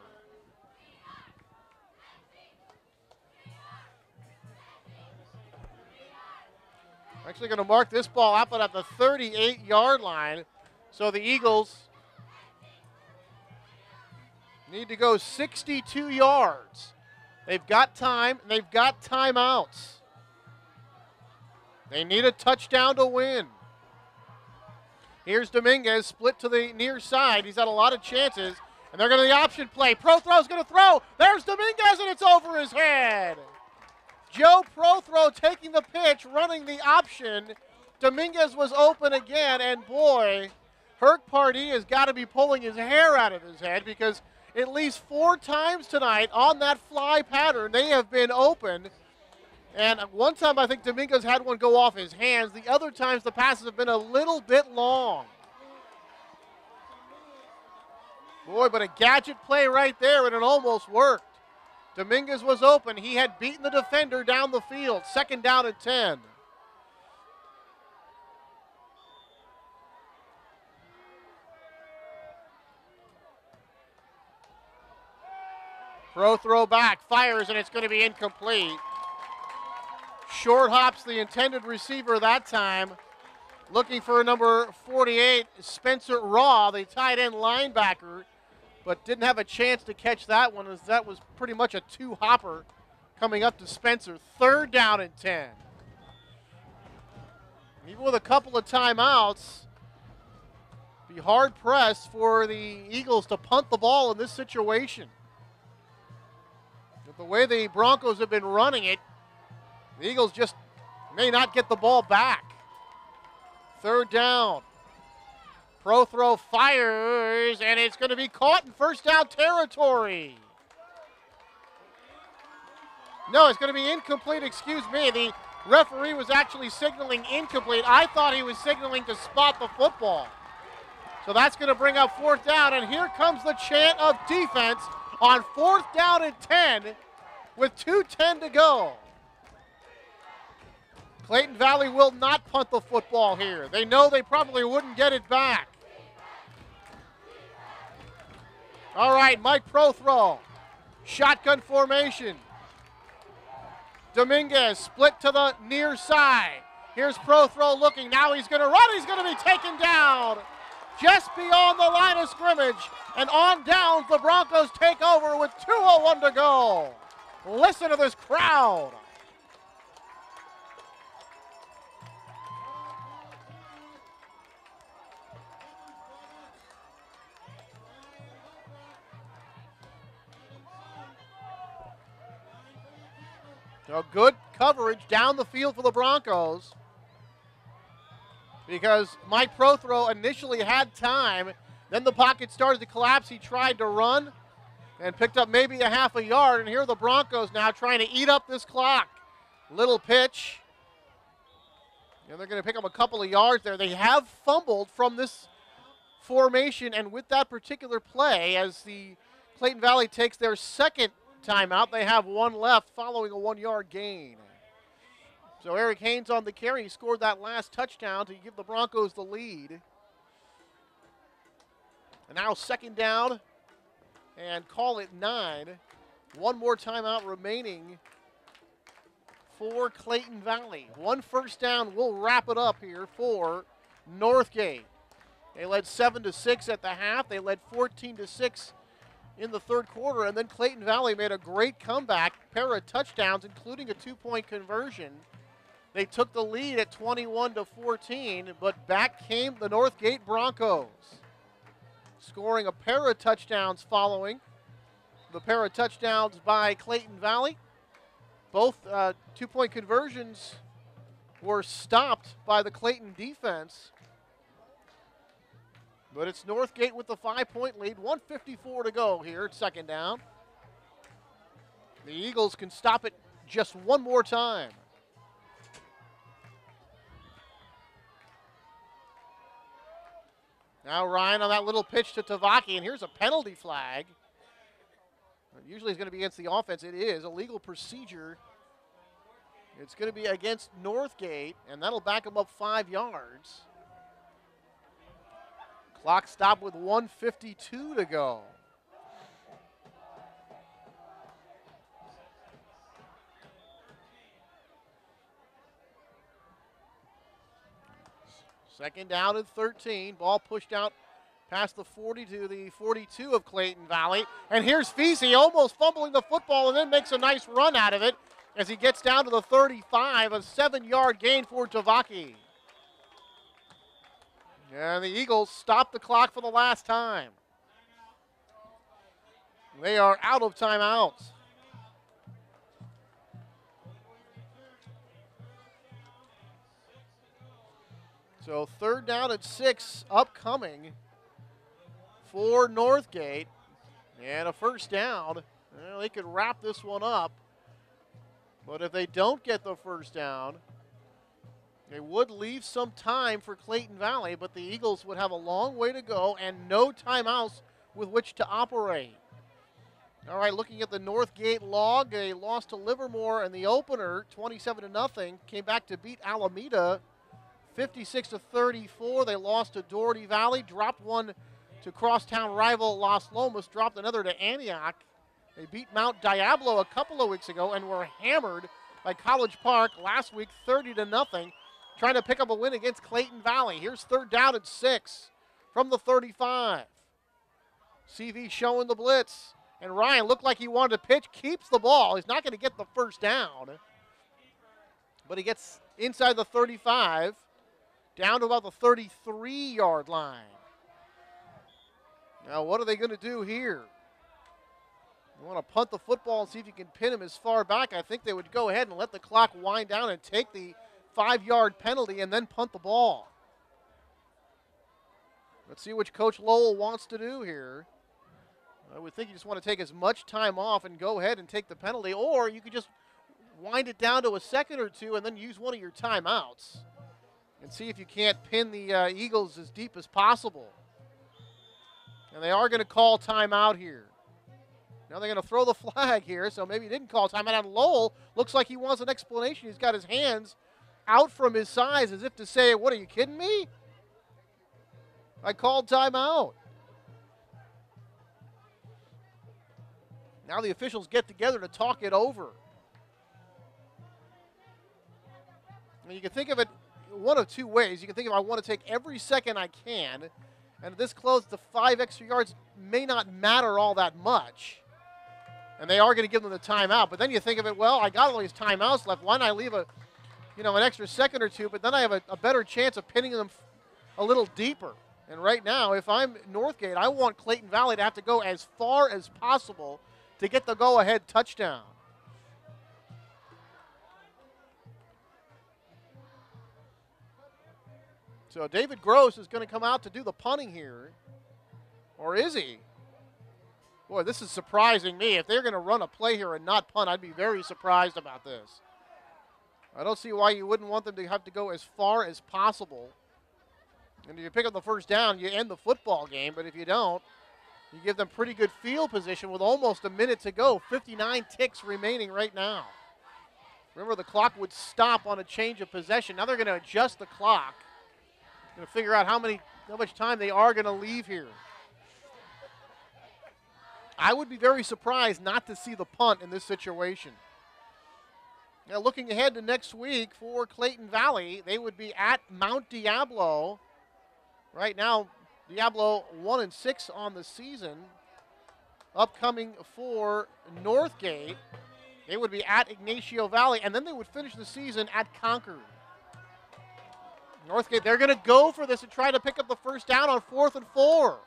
Actually going to mark this ball up at the 38-yard line. So the Eagles need to go 62 yards. They've got time, and they've got timeouts. They need a touchdown to win. Here's Dominguez, split to the near side. He's had a lot of chances, and they're going to the option play. Prothrow's going to throw. There's Dominguez, and it's over his head. Joe Prothrow taking the pitch, running the option. Dominguez was open again, and boy, Herc Pardee has got to be pulling his hair out of his head because at least 4 times tonight on that fly pattern, they have been open. And one time I think Dominguez had one go off his hands. The other times the passes have been a little bit long. Boy, but a gadget play right there, and it almost worked. Dominguez was open. He had beaten the defender down the field. 2nd down and 10. Throw back, fires, and it's going to be incomplete. Short hops the intended receiver that time. Looking for number 48, Spencer Raw, the tight end linebacker, but didn't have a chance to catch that one as that was pretty much a 2-hopper coming up to Spencer. 3rd down and 10. Even with a couple of timeouts, be hard-pressed for the Eagles to punt the ball in this situation. With the way the Broncos have been running it, the Eagles just may not get the ball back. 3rd down. Prothrow fires, and it's going to be caught in 1st down territory. No, it's going to be incomplete, excuse me. The referee was actually signaling incomplete. I thought he was signaling to spot the football. So that's going to bring up 4th down, and here comes the chant of defense on 4th down and 10 with 2:10 to go. Clayton Valley will not punt the football here. They know they probably wouldn't get it back. All right, Mike Prothrow. Shotgun formation. Dominguez split to the near side. Here's Prothrow looking. Now he's going to run. He's going to be taken down just beyond the line of scrimmage. And on downs, the Broncos take over with 2:01 to go. Listen to this crowd. So good coverage down the field for the Broncos because Mike Prothrow initially had time. Then the pocket started to collapse. He tried to run and picked up maybe a half a yard. And here are the Broncos now trying to eat up this clock. Little pitch. And they're going to pick up a couple of yards there. They have fumbled from this formation and with that particular play as the Clayton Valley takes their 2nd timeout. They have 1 left following a 1-yard gain. So Eric Haynes on the carry. He scored that last touchdown to give the Broncos the lead. And now 2nd down and call it 9. 1 more timeout remaining for Clayton Valley. 1 first down will wrap it up here for Northgate. They led 7-6 at the half. They led 14-6 in the 3rd quarter, and then Clayton Valley made a great comeback, pair of touchdowns, including a 2-point conversion. They took the lead at 21-14, but back came the Northgate Broncos, scoring a pair of touchdowns following the pair of touchdowns by Clayton Valley. Both 2-point conversions were stopped by the Clayton defense. But it's Northgate with the 5-point lead. 1:54 to go here at 2nd down. The Eagles can stop it just 1 more time. Now Ryan on that little pitch to Tavaki, and here's a penalty flag. Usually it's going to be against the offense. It is. Illegal procedure It's going to be against Northgate, and that'll back them up 5 yards. Clock stopped with 1:52 to go. Second down and 13. Ball pushed out past the 40 to the 42 of Clayton Valley. And here's Feasy almost fumbling the football and then makes a nice run out of it as he gets down to the 35, a 7-yard gain for Tavaki. And the Eagles stop the clock for the last time. They are out of timeouts. So third down and 6 upcoming for Northgate. And a first down. Well, they could wrap this one up. But if they don't get the first down, they would leave some time for Clayton Valley, but the Eagles would have a long way to go and no timeouts with which to operate. All right, looking at the Northgate log, they lost to Livermore in the opener, 27-0. Came back to beat Alameda, 56-34. They lost to Doherty Valley, dropped one to crosstown rival Las Lomas, dropped another to Antioch. They beat Mount Diablo a couple of weeks ago and were hammered by College Park last week, 30-0. Trying to pick up a win against Clayton Valley. Here's third down and 6 from the 35. CV showing the blitz. And Ryan looked like he wanted to pitch, keeps the ball. He's not going to get the first down. But he gets inside the 35, down to about the 33-yard line. Now what are they going to do here? You want to punt the football and see if you can pin him as far back. I think they would go ahead and let the clock wind down and take the 5-yard penalty and then punt the ball. Let's see what Coach Lowell wants to do here. I would think you just want to take as much time off and go ahead and take the penalty, or you could just wind it down to a second or two and then use one of your timeouts and see if you can't pin the Eagles as deep as possible. And they are going to call timeout here. Now they're going to throw the flag here, so maybe he didn't call timeout. And Lowell looks like he wants an explanation. He's got his hands out from his sides as if to say, what, are you kidding me? I called timeout. Now the officials get together to talk it over. And you can think of it one of two ways. You can think of, I want to take every second I can, and this close to 5 extra yards may not matter all that much. And they are going to give them the timeout. But then you think of it, well, I got all these timeouts left. Why not leave an extra second or two? But then I have a better chance of pinning them a little deeper. And right now, if I'm Northgate, I want Clayton Valley to have to go as far as possible to get the go-ahead touchdown. So David Gross is going to come out to do the punting here. Or is he? Boy, this is surprising me. If they're going to run a play here and not punt, I'd be very surprised about this. I don't see why you wouldn't want them to have to go as far as possible. And if you pick up the first down, you end the football game. But if you don't, you give them pretty good field position with almost a minute to go. 59 ticks remaining right now. Remember, the clock would stop on a change of possession. Now they're going to adjust the clock. Going to figure out how much time they are going to leave here. I would be very surprised not to see the punt in this situation. Now looking ahead to next week for Clayton Valley, they would be at Mount Diablo. Right now, Diablo 1-6 on the season. Upcoming for Northgate, they would be at Ignacio Valley, and then they would finish the season at Concord. Northgate, they're going to go for this and try to pick up the first down on 4th and 4.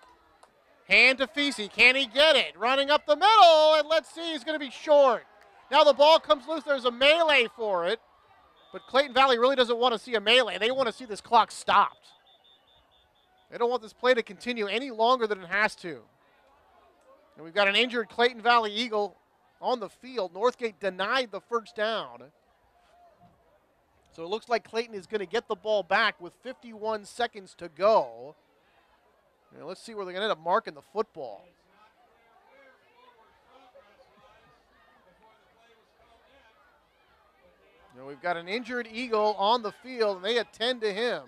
Hand to Feasy. Can he get it? Running up the middle, and let's see, he's going to be short. Now the ball comes loose. There's a melee for it, but Clayton Valley really doesn't want to see a melee. They want to see this clock stopped. They don't want this play to continue any longer than it has to. And we've got an injured Clayton Valley Eagle on the field. Northgate denied the first down. So it looks like Clayton is going to get the ball back with 51 seconds to go. Now let's see where they're going to end up marking the football. Now we've got an injured Eagle on the field, and they attend to him.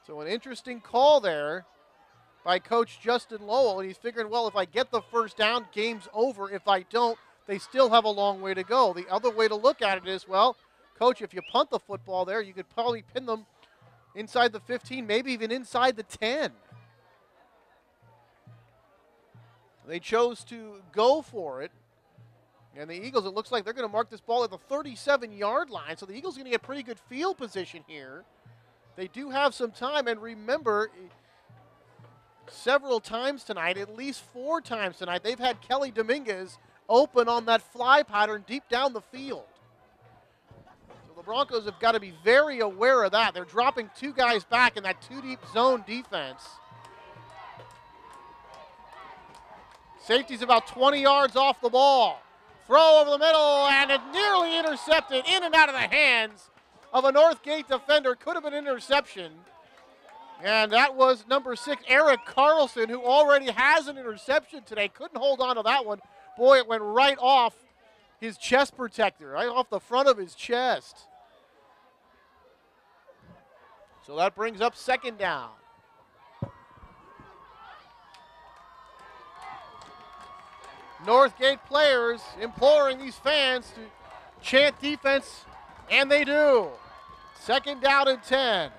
So an interesting call there by Coach Justin Lowell. And he's figuring, well, if I get the first down, game's over. If I don't, they still have a long way to go. The other way to look at it is, well, Coach, if you punt the football there, you could probably pin them inside the 15, maybe even inside the 10. They chose to go for it. And the Eagles, it looks like they're going to mark this ball at the 37-yard line. So the Eagles are going to get pretty good field position here. They do have some time. And remember, several times tonight, at least 4 times tonight, they've had Kelly Dominguez open on that fly pattern deep down the field. So the Broncos have got to be very aware of that. They're dropping 2 guys back in that 2-deep zone defense. Safety's about 20 yards off the ball. Throw over the middle, and it nearly intercepted in and out of the hands of a Northgate defender. Could have been an interception. And that was number 6, Eric Carlson, who already has an interception today. Couldn't hold on to that one. Boy, it went right off his chest protector, right off the front of his chest. So that brings up 2nd down. Northgate players imploring these fans to chant defense, and they do. 2nd down and 10.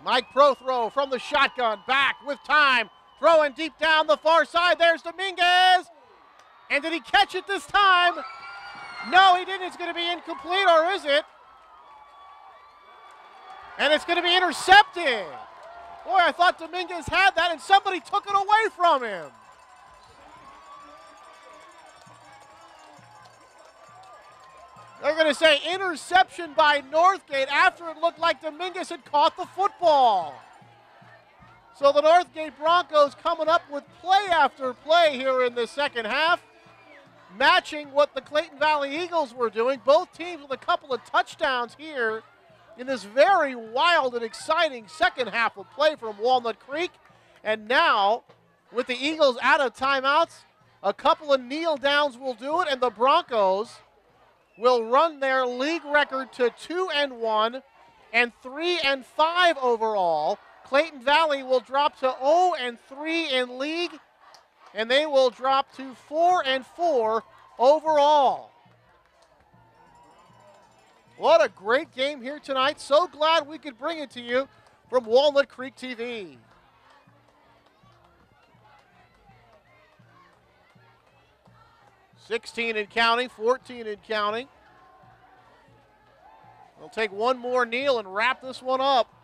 Mike Prothrow from the shotgun, back with time, throwing deep down the far side. There's Dominguez. And did he catch it this time? No, he didn't. It's going to be incomplete, or is it? And it's going to be intercepted. Boy, I thought Dominguez had that, and somebody took it away from him. They're going to say interception by Northgate after it looked like Dominguez had caught the football. So the Northgate Broncos coming up with play after play here in the second half, matching what the Clayton Valley Eagles were doing. Both teams with a couple of touchdowns here in this very wild and exciting second half of play from Walnut Creek. And now, with the Eagles out of timeouts, a couple of kneel downs will do it, and the Broncos will run their league record to 2-1 and 3-5 overall. Clayton Valley will drop to 0-3 in league, and they will drop to 4-4 overall. What a great game here tonight. So glad we could bring it to you from Walnut Creek TV. $16 and counting, 14 and counting. We'll take one more kneel and wrap this one up.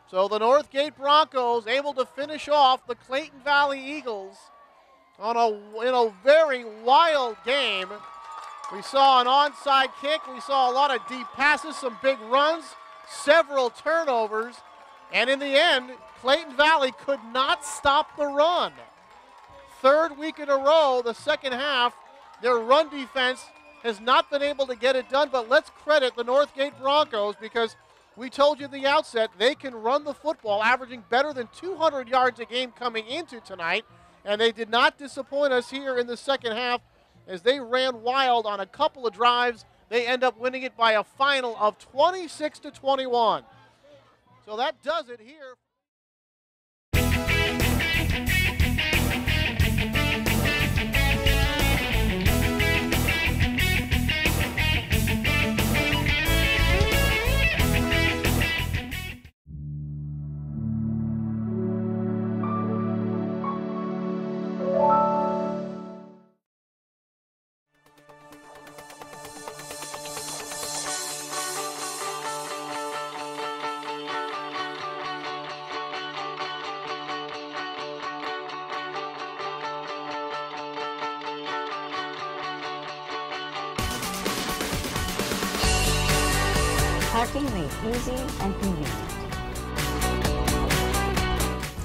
So the Northgate Broncos able to finish off the Clayton Valley Eagles in a very wild game. We saw an onside kick. We saw a lot of deep passes, some big runs, several turnovers. And in the end, Clayton Valley could not stop the run. 3rd week in a row, the second half, their run defense has not been able to get it done. But let's credit the Northgate Broncos, because we told you at the outset they can run the football, averaging better than 200 yards a game coming into tonight. And they did not disappoint us here in the second half, as they ran wild on a couple of drives. They end up winning it by a final of 26-21. So that does it here. Parking made easy and convenient.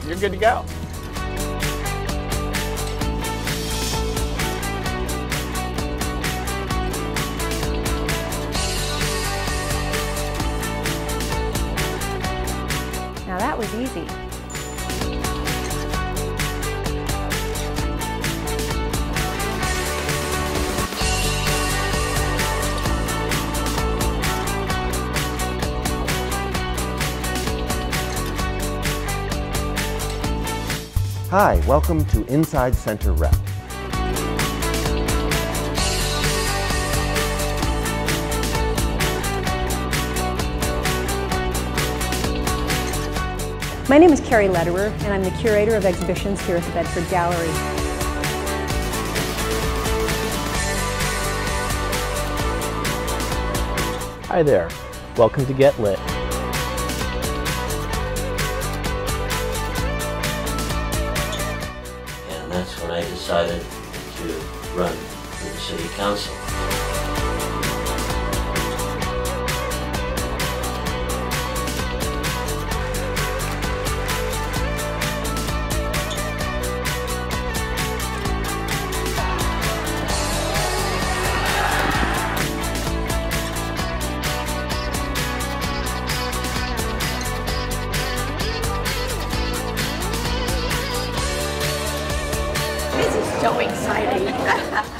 You're good to go. Now that was easy. Hi, welcome to Inside Center Rep. My name is Carrie Lederer, and I'm the Curator of Exhibitions here at the Bedford Gallery. Hi there. Welcome to Get Lit. And that's when I decided to run for the City Council. This is so exciting.